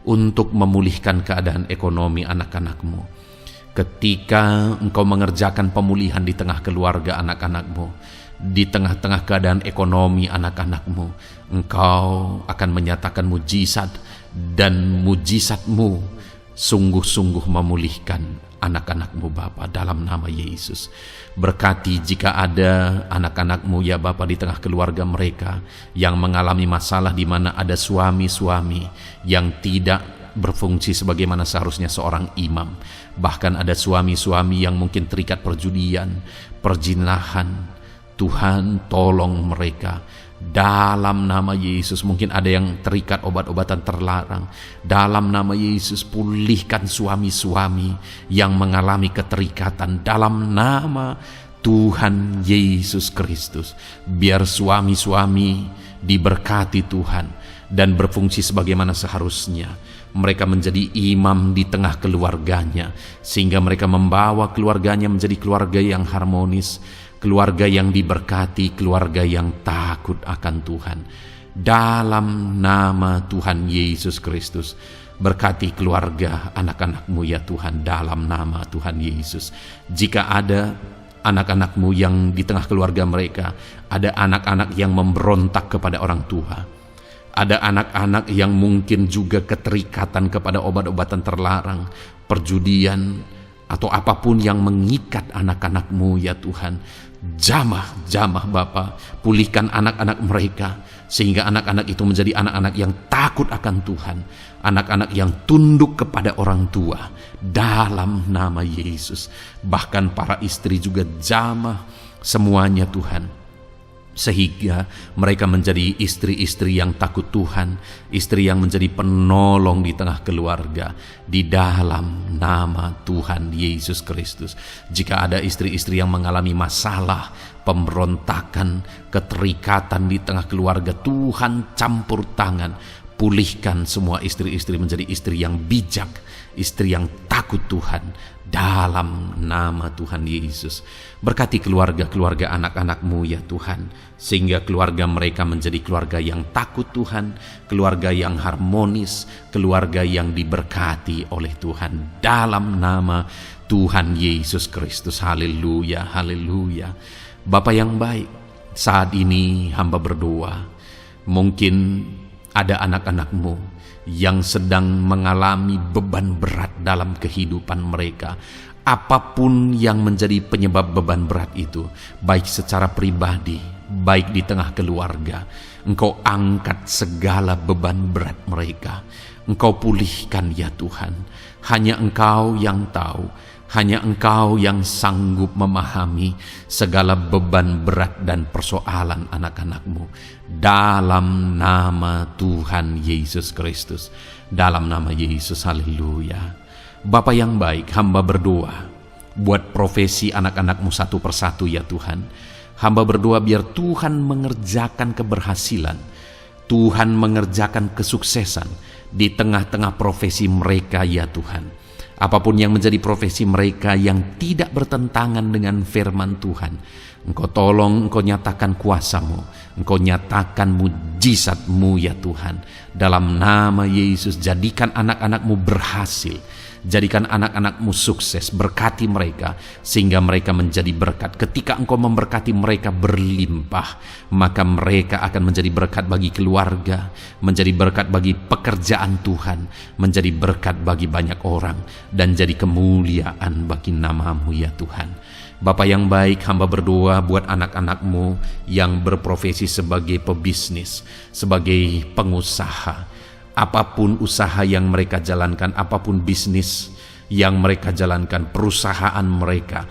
untuk memulihkan keadaan ekonomi anak-anak-Mu. Ketika Engkau mengerjakan pemulihan di tengah keluarga anak-anak-Mu, di tengah-tengah keadaan ekonomi anak-anak-Mu, Engkau akan menyatakan mujizat, dan mujizat-Mu sungguh-sungguh memulihkan anak-anak-Mu Bapa dalam nama Yesus. Berkati jika ada anak-anak-Mu ya Bapa di tengah keluarga mereka yang mengalami masalah di mana ada suami-suami yang tidak berfungsi sebagaimana seharusnya seorang imam. Bahkan ada suami-suami yang mungkin terikat perjudian, perjinahan. Tuhan tolong mereka dalam nama Yesus. Mungkin ada yang terikat obat-obatan terlarang. Dalam nama Yesus, pulihkan suami-suami yang mengalami keterikatan dalam nama Tuhan Yesus Kristus. Biar suami-suami diberkati Tuhan dan berfungsi sebagaimana seharusnya. Mereka menjadi imam di tengah keluarganya, sehingga mereka membawa keluarganya menjadi keluarga yang harmonis, keluarga yang diberkati, keluarga yang takut akan Tuhan. Dalam nama Tuhan Yesus Kristus, berkati keluarga anak-anak-Mu ya Tuhan, dalam nama Tuhan Yesus. Jika ada anak-anak-Mu yang di tengah keluarga mereka, ada anak-anak yang memberontak kepada orang tua, ada anak-anak yang mungkin juga keterikatan kepada obat-obatan terlarang, perjudian, atau apapun yang mengikat anak-anak-Mu ya Tuhan, jamah Bapa, pulihkan anak-anak mereka, sehingga anak-anak itu menjadi anak-anak yang takut akan Tuhan, anak-anak yang tunduk kepada orang tua, dalam nama Yesus. Bahkan para istri juga jamah semuanya Tuhan, sehingga mereka menjadi istri-istri yang takut Tuhan, istri yang menjadi penolong di tengah keluarga, di dalam nama Tuhan Yesus Kristus. Jika ada istri-istri yang mengalami masalah, pemberontakan, keterikatan di tengah keluarga, Tuhan campur tangan, pulihkan semua istri-istri menjadi istri yang bijak, istri yang takut Tuhan, dalam nama Tuhan Yesus. Berkati keluarga-keluarga anak-anak-Mu ya Tuhan, sehingga keluarga mereka menjadi keluarga yang takut Tuhan, keluarga yang harmonis, keluarga yang diberkati oleh Tuhan, dalam nama Tuhan Yesus Kristus. Haleluya, haleluya. Bapa yang baik, saat ini hamba berdoa, mungkin ada anak-anak-Mu yang sedang mengalami beban berat dalam kehidupan mereka. Apapun yang menjadi penyebab beban berat itu, baik secara pribadi, baik di tengah keluarga, Engkau angkat segala beban berat mereka. Engkau pulihkan ya Tuhan. Hanya Engkau yang tahu, hanya Engkau yang sanggup memahami segala beban berat dan persoalan anak-anak-Mu. Dalam nama Tuhan Yesus Kristus, dalam nama Yesus, haleluya. Bapa yang baik, hamba berdoa buat profesi anak-anak-Mu satu persatu ya Tuhan. Hamba berdoa biar Tuhan mengerjakan keberhasilan, Tuhan mengerjakan kesuksesan di tengah-tengah profesi mereka ya Tuhan. Apapun yang menjadi profesi mereka yang tidak bertentangan dengan firman Tuhan, Engkau tolong, Engkau nyatakan kuasa-Mu, Engkau nyatakan mujizat-Mu ya Tuhan. Dalam nama Yesus, jadikan anak-anak-Mu berhasil, jadikan anak-anak-Mu sukses, berkati mereka sehingga mereka menjadi berkat. Ketika Engkau memberkati mereka berlimpah, maka mereka akan menjadi berkat bagi keluarga, menjadi berkat bagi pekerjaan Tuhan, menjadi berkat bagi banyak orang, dan jadi kemuliaan bagi nama-Mu ya Tuhan. Bapa yang baik, hamba berdoa buat anak-anak-Mu yang berprofesi sebagai pebisnis, sebagai pengusaha. Apapun usaha yang mereka jalankan, apapun bisnis yang mereka jalankan, perusahaan mereka,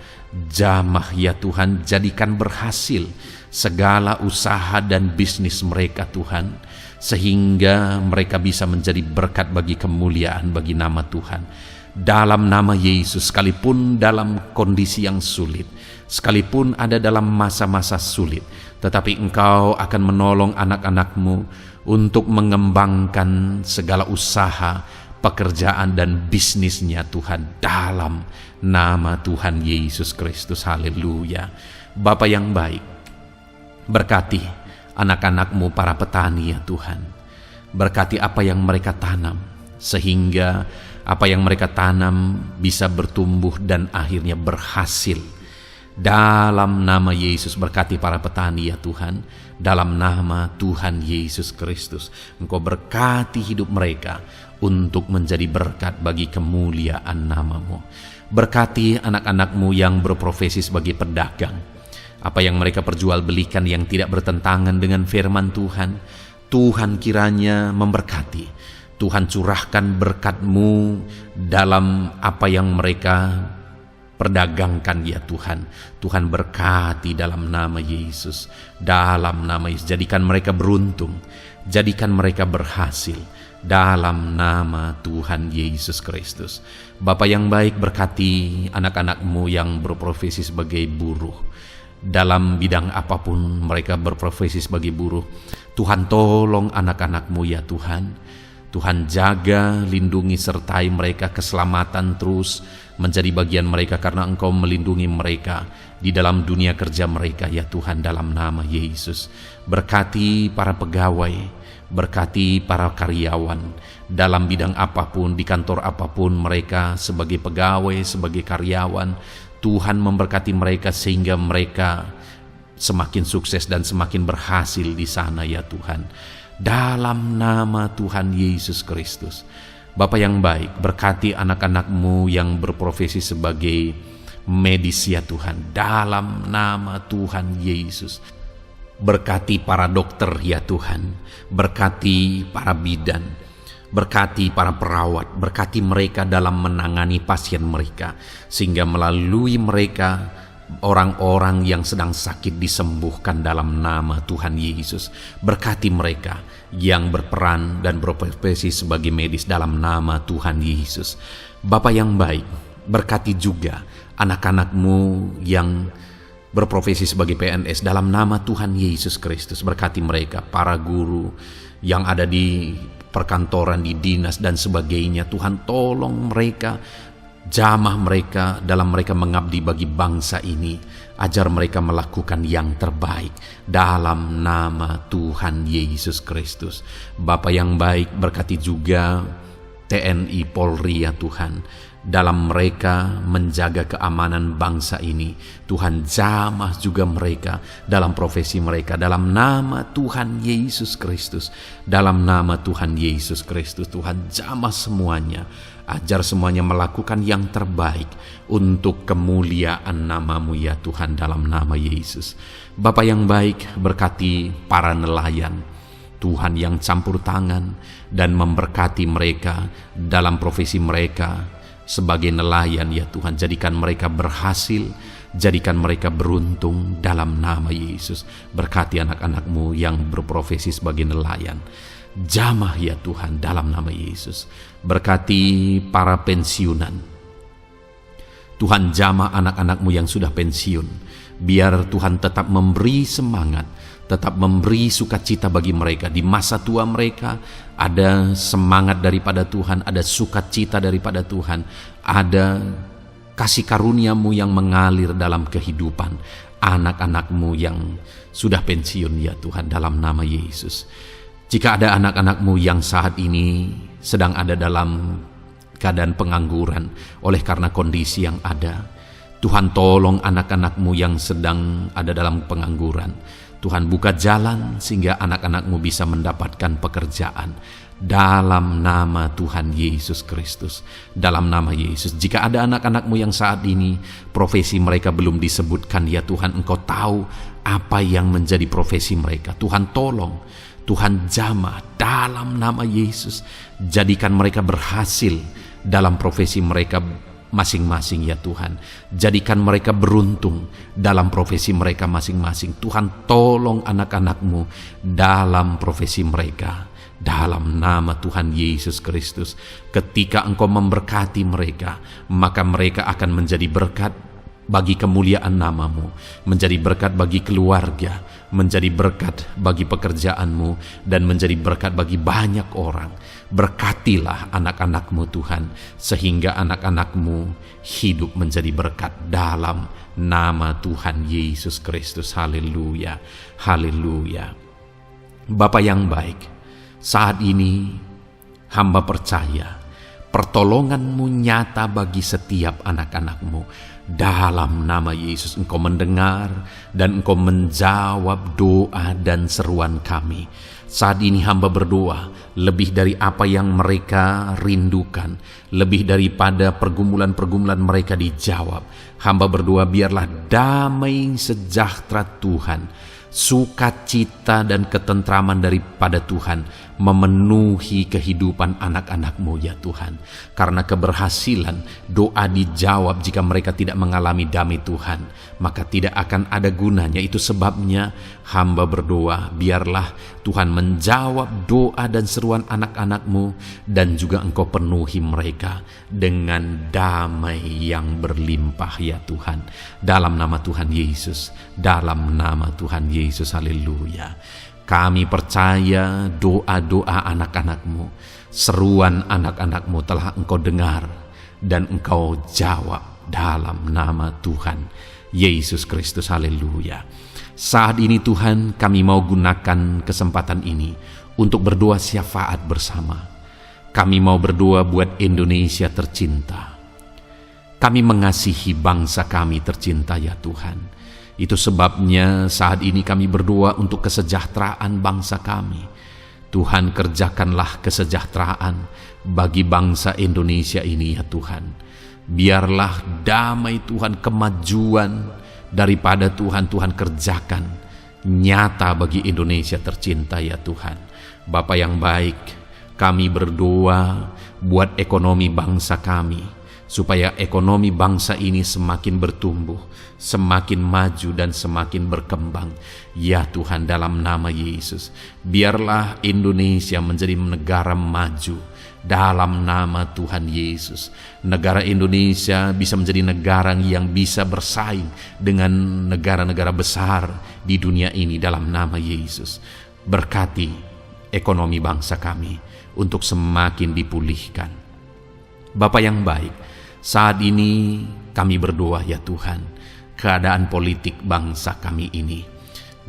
jamah ya Tuhan, jadikan berhasil segala usaha dan bisnis mereka Tuhan, sehingga mereka bisa menjadi berkat bagi kemuliaan bagi nama Tuhan. Dalam nama Yesus, sekalipun dalam kondisi yang sulit, sekalipun ada dalam masa-masa sulit, tetapi Engkau akan menolong anak-anak-Mu untuk mengembangkan segala usaha, pekerjaan dan bisnisnya Tuhan, dalam nama Tuhan Yesus Kristus. Haleluya. Bapa yang baik, berkati anak-anak-Mu para petani ya Tuhan. Berkati apa yang mereka tanam, sehingga apa yang mereka tanam bisa bertumbuh dan akhirnya berhasil. Dalam nama Yesus, berkati para petani ya Tuhan. Dalam nama Tuhan Yesus Kristus, Engkau berkati hidup mereka untuk menjadi berkat bagi kemuliaan nama-Mu. Berkati anak-anak-Mu yang berprofesi sebagai pedagang. Apa yang mereka perjualbelikan yang tidak bertentangan dengan firman Tuhan, Tuhan kiranya memberkati. Tuhan curahkan berkat-Mu dalam apa yang mereka perdagangkan ya Tuhan. Tuhan berkati dalam nama Yesus. Dalam nama Yesus, jadikan mereka beruntung, jadikan mereka berhasil, dalam nama Tuhan Yesus Kristus. Bapa yang baik, berkati anak-anak-Mu yang berprofesi sebagai buruh. Dalam bidang apapun mereka berprofesi sebagai buruh, Tuhan tolong anak-anak-Mu ya Tuhan. Tuhan jaga, lindungi, sertai mereka, keselamatan terus menjadi bagian mereka karena Engkau melindungi mereka di dalam dunia kerja mereka ya Tuhan, dalam nama Yesus. Berkati para pegawai, berkati para karyawan dalam bidang apapun, di kantor apapun mereka sebagai pegawai, sebagai karyawan. Tuhan memberkati mereka sehingga mereka semakin sukses dan semakin berhasil di sana ya Tuhan. Dalam nama Tuhan Yesus Kristus. Bapa yang baik, berkati anak-anak-Mu yang berprofesi sebagai medis ya Tuhan, dalam nama Tuhan Yesus. Berkati para dokter ya Tuhan, berkati para bidan, berkati para perawat, berkati mereka dalam menangani pasien mereka, sehingga melalui mereka orang-orang yang sedang sakit disembuhkan dalam nama Tuhan Yesus. Berkati mereka yang berperan dan berprofesi sebagai medis dalam nama Tuhan Yesus. Bapa yang baik, berkati juga anak-anak-Mu yang berprofesi sebagai PNS dalam nama Tuhan Yesus Kristus. Berkati mereka, para guru yang ada di perkantoran, di dinas dan sebagainya. Tuhan, tolong mereka, jamah mereka dalam mereka mengabdi bagi bangsa ini. Ajar mereka melakukan yang terbaik dalam nama Tuhan Yesus Kristus. Bapa yang baik, berkati juga TNI Polri ya Tuhan, dalam mereka menjaga keamanan bangsa ini. Tuhan, jamah juga mereka dalam profesi mereka dalam nama Tuhan Yesus Kristus. Dalam nama Tuhan Yesus Kristus, Tuhan, jamah semuanya. Ajar semuanya melakukan yang terbaik untuk kemuliaan nama-Mu ya Tuhan, dalam nama Yesus. Bapa yang baik, berkati para nelayan Tuhan yang campur tangan dan memberkati mereka dalam profesi mereka sebagai nelayan ya Tuhan. Jadikan mereka berhasil, jadikan mereka beruntung dalam nama Yesus. Berkati anak-anak-Mu yang berprofesi sebagai nelayan. Jamah ya Tuhan dalam nama Yesus. Berkati para pensiunan. Tuhan, jamah anak-anak-Mu yang sudah pensiun. Biar Tuhan tetap memberi semangat, tetap memberi sukacita bagi mereka. Di masa tua mereka ada semangat daripada Tuhan, ada sukacita daripada Tuhan, ada kasih karunia-Mu yang mengalir dalam kehidupan anak-anak-Mu yang sudah pensiun ya Tuhan, dalam nama Yesus. Jika ada anak-anak-Mu yang saat ini sedang ada dalam keadaan pengangguran oleh karena kondisi yang ada, Tuhan, tolong anak-anak-Mu yang sedang ada dalam pengangguran. Tuhan, buka jalan sehingga anak-anak-Mu bisa mendapatkan pekerjaan dalam nama Tuhan Yesus Kristus. Dalam nama Yesus. Jika ada anak-anak-Mu yang saat ini profesi mereka belum disebutkan ya Tuhan, Engkau tahu apa yang menjadi profesi mereka. Tuhan, tolong, Tuhan, jamah dalam nama Yesus. Jadikan mereka berhasil dalam profesi mereka masing-masing ya Tuhan. Jadikan mereka beruntung dalam profesi mereka masing-masing. Tuhan, tolong anak-anak-Mu dalam profesi mereka dalam nama Tuhan Yesus Kristus. Ketika Engkau memberkati mereka, maka mereka akan menjadi berkat bagi kemuliaan nama-Mu, menjadi berkat bagi keluarga, menjadi berkat bagi pekerjaan-Mu, dan menjadi berkat bagi banyak orang. Berkatilah anak-anak-Mu Tuhan, sehingga anak-anak-Mu hidup menjadi berkat dalam nama Tuhan Yesus Kristus. Haleluya, haleluya. Bapa yang baik, saat ini hamba percaya pertolongan-Mu nyata bagi setiap anak-anak-Mu. Dalam nama Yesus, Engkau mendengar dan Engkau menjawab doa dan seruan kami. Saat ini hamba berdoa lebih dari apa yang mereka rindukan, lebih daripada pergumulan-pergumulan mereka dijawab. Hamba berdoa biarlah damai sejahtera Tuhan, sukacita dan ketentraman daripada Tuhan memenuhi kehidupan anak-anak-Mu ya Tuhan. Karena keberhasilan doa dijawab jika mereka tidak mengalami damai Tuhan, maka tidak akan ada gunanya. Itu sebabnya hamba berdoa biarlah Tuhan menjawab doa dan seruan anak-anak-Mu, dan juga Engkau penuhi mereka dengan damai yang berlimpah ya Tuhan. Dalam nama Tuhan Yesus, dalam nama Tuhan Yesus, haleluya. Kami percaya doa-doa anak-anak-Mu, seruan anak-anak-Mu telah Engkau dengar dan Engkau jawab dalam nama Tuhan Yesus Kristus, haleluya. Saat ini Tuhan, kami mau gunakan kesempatan ini untuk berdoa syafaat bersama. Kami mau berdoa buat Indonesia tercinta. Kami mengasihi bangsa kami tercinta ya Tuhan. Itu sebabnya saat ini kami berdoa untuk kesejahteraan bangsa kami. Tuhan, kerjakanlah kesejahteraan bagi bangsa Indonesia ini ya Tuhan. Biarlah damai Tuhan, kemajuan daripada Tuhan kerjakan nyata bagi Indonesia tercinta ya Tuhan. Bapa yang baik, kami berdoa buat ekonomi bangsa kami supaya ekonomi bangsa ini semakin bertumbuh, semakin maju dan semakin berkembang. Ya Tuhan, dalam nama Yesus, biarlah Indonesia menjadi negara maju. Dalam nama Tuhan Yesus, negara Indonesia bisa menjadi negara yang bisa bersaing dengan negara-negara besar di dunia ini. Dalam nama Yesus, berkati ekonomi bangsa kami untuk semakin dipulihkan. Bapa yang baik, saat ini kami berdoa ya Tuhan, keadaan politik bangsa kami ini.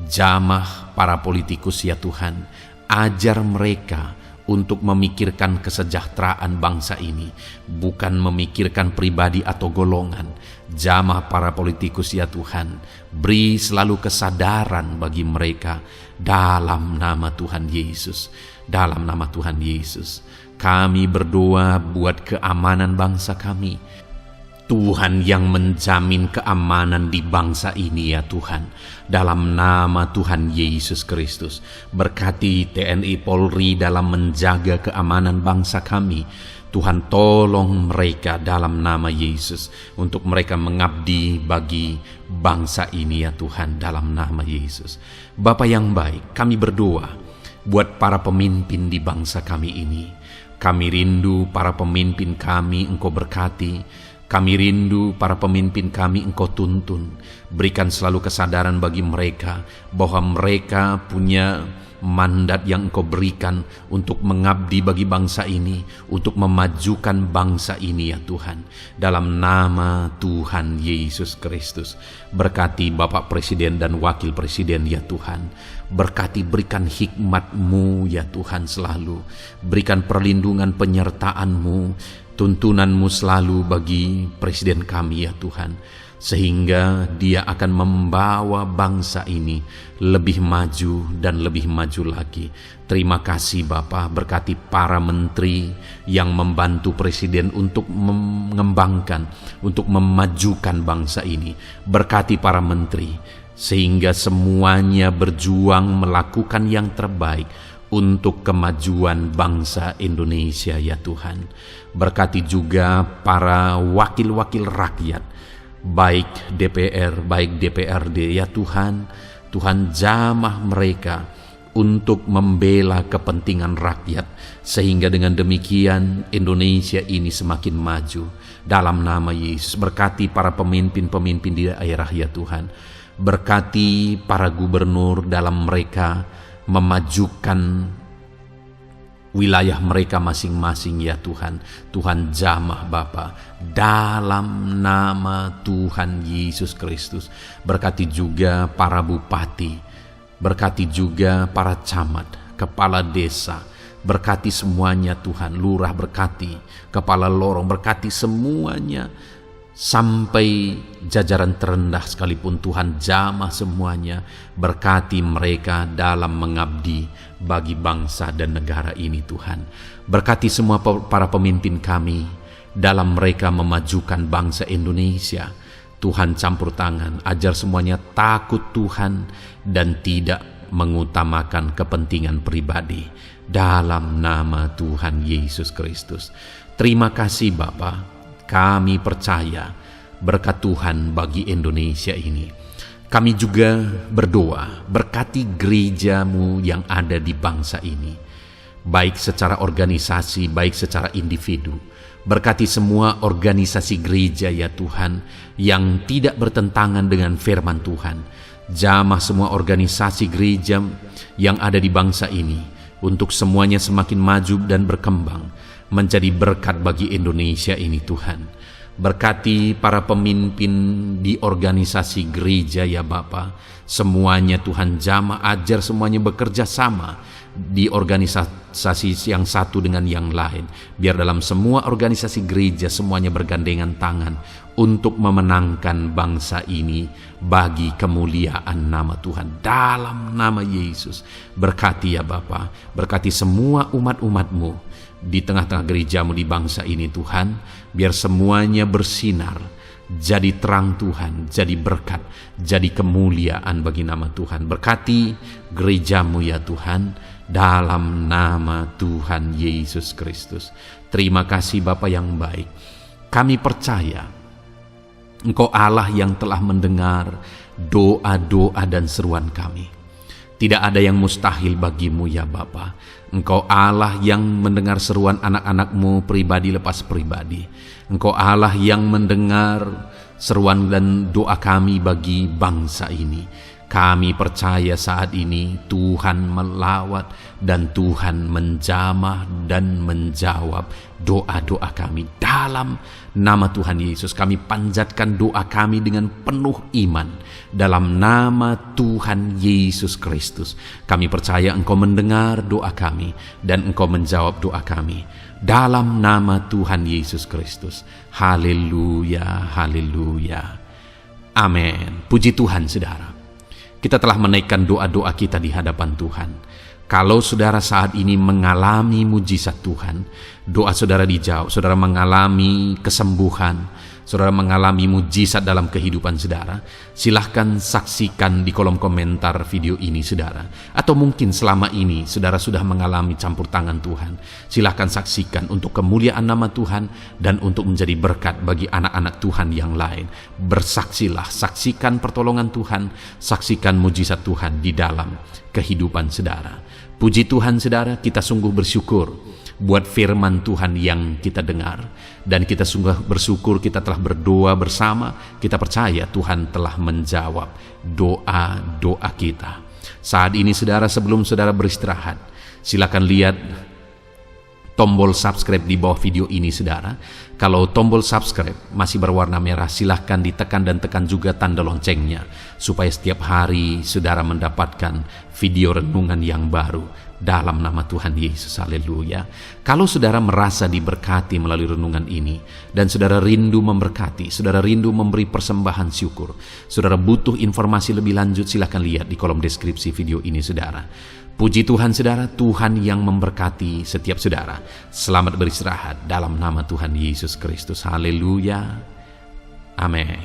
Jamah para politikus ya Tuhan, ajar mereka untuk memikirkan kesejahteraan bangsa ini, bukan memikirkan pribadi atau golongan. Jamah para politikus ya Tuhan, beri selalu kesadaran bagi mereka dalam nama Tuhan Yesus. Dalam nama Tuhan Yesus, kami berdoa buat keamanan bangsa kami. Tuhan yang menjamin keamanan di bangsa ini ya Tuhan. Dalam nama Tuhan Yesus Kristus, berkati TNI Polri dalam menjaga keamanan bangsa kami. Tuhan, tolong mereka dalam nama Yesus untuk mereka mengabdi bagi bangsa ini ya Tuhan, dalam nama Yesus. Bapa yang baik, kami berdoa buat para pemimpin di bangsa kami ini. Kami rindu para pemimpin kami Engkau berkati. Kami rindu para pemimpin kami Engkau tuntun. Berikan selalu kesadaran bagi mereka bahwa mereka punya mandat yang Engkau berikan untuk mengabdi bagi bangsa ini, untuk memajukan bangsa ini ya Tuhan. Dalam nama Tuhan Yesus Kristus, berkati Bapak Presiden dan Wakil Presiden ya Tuhan. Berkati, berikan hikmat-Mu ya Tuhan selalu. Berikan perlindungan penyertaan-Mu, tuntunan-Mu selalu bagi Presiden kami ya Tuhan, sehingga dia akan membawa bangsa ini lebih maju dan lebih maju lagi. Terima kasih Bapa, berkati para menteri yang membantu Presiden untuk mengembangkan, untuk memajukan bangsa ini. Berkati para menteri, sehingga semuanya berjuang melakukan yang terbaik untuk kemajuan bangsa Indonesia ya Tuhan. Berkati juga para wakil-wakil rakyat, baik DPR, baik DPRD ya Tuhan. Tuhan, jamah mereka untuk membela kepentingan rakyat, sehingga dengan demikian Indonesia ini semakin maju. Dalam nama Yesus, berkati para pemimpin-pemimpin di daerah ya Tuhan. Berkati para gubernur dalam mereka memajukan wilayah mereka masing-masing ya Tuhan. Tuhan, jamah Bapa dalam nama Tuhan Yesus Kristus. Berkati juga para bupati, berkati juga para camat, kepala desa, berkati semuanya Tuhan. Lurah berkati, kepala lorong berkati semuanya, sampai jajaran terendah sekalipun Tuhan, jamah semuanya. Berkati mereka dalam mengabdi bagi bangsa dan negara ini Tuhan. Berkati semua para pemimpin kami dalam mereka memajukan bangsa Indonesia. Tuhan, campur tangan, ajar semuanya takut Tuhan dan tidak mengutamakan kepentingan pribadi. Dalam nama Tuhan Yesus Kristus. Terima kasih Bapa. Kami percaya berkat Tuhan bagi Indonesia ini. Kami juga berdoa, berkati gereja-Mu yang ada di bangsa ini, baik secara organisasi, baik secara individu. Berkati semua organisasi gereja ya Tuhan, yang tidak bertentangan dengan firman Tuhan. Jamah semua organisasi gereja yang ada di bangsa ini, untuk semuanya semakin maju dan berkembang, menjadi berkat bagi Indonesia ini Tuhan. Berkati para pemimpin di organisasi gereja ya Bapa. Semuanya Tuhan, jamah, ajar semuanya bekerja sama di organisasi yang satu dengan yang lain. Biar dalam semua organisasi gereja semuanya bergandengan tangan untuk memenangkan bangsa ini bagi kemuliaan nama Tuhan. Dalam nama Yesus, berkati ya Bapa. Berkati semua umat-umat-Mu di tengah-tengah gereja-Mu di bangsa ini Tuhan. Biar semuanya bersinar, jadi terang Tuhan, jadi berkat, jadi kemuliaan bagi nama Tuhan. Berkati gereja-Mu ya Tuhan, dalam nama Tuhan Yesus Kristus. Terima kasih Bapa yang baik. Kami percaya Engkau Allah yang telah mendengar doa-doa dan seruan kami. Tidak ada yang mustahil bagimu ya Bapa. Engkau Allah yang mendengar seruan anak-anak-Mu pribadi lepas pribadi. Engkau Allah yang mendengar seruan dan doa kami bagi bangsa ini. Kami percaya saat ini Tuhan melawat dan Tuhan menjamah dan menjawab doa-doa kami. Dalam nama Tuhan Yesus kami panjatkan doa kami dengan penuh iman. Dalam nama Tuhan Yesus Kristus kami percaya Engkau mendengar doa kami dan Engkau menjawab doa kami. Dalam nama Tuhan Yesus Kristus. Haleluya, haleluya. Amin. Puji Tuhan saudara. Kita telah menaikkan doa-doa kita di hadapan Tuhan. Kalau saudara saat ini mengalami mujizat Tuhan, doa saudara dijawab, saudara mengalami kesembuhan, saudara mengalami mujizat dalam kehidupan saudara, silahkan saksikan di kolom komentar video ini saudara. Atau mungkin selama ini saudara sudah mengalami campur tangan Tuhan, silahkan saksikan untuk kemuliaan nama Tuhan dan untuk menjadi berkat bagi anak-anak Tuhan yang lain. Bersaksilah, saksikan pertolongan Tuhan, saksikan mujizat Tuhan di dalam kehidupan saudara. Puji Tuhan saudara, kita sungguh bersyukur buat firman Tuhan yang kita dengar. Dan kita sungguh bersyukur kita telah berdoa bersama. Kita percaya Tuhan telah menjawab doa-doa kita. Saat ini saudara, sebelum saudara beristirahat, silakan lihat tombol subscribe di bawah video ini saudara. Kalau tombol subscribe masih berwarna merah, silahkan ditekan dan tekan juga tanda loncengnya, supaya setiap hari saudara mendapatkan video renungan yang baru dalam nama Tuhan Yesus. Haleluya. Kalau saudara merasa diberkati melalui renungan ini dan saudara rindu memberkati, saudara rindu memberi persembahan syukur, saudara butuh informasi lebih lanjut, silahkan lihat di kolom deskripsi video ini saudara. Puji Tuhan saudara, Tuhan yang memberkati setiap saudara. Selamat beristirahat dalam nama Tuhan Yesus Kristus. Haleluya. Amin.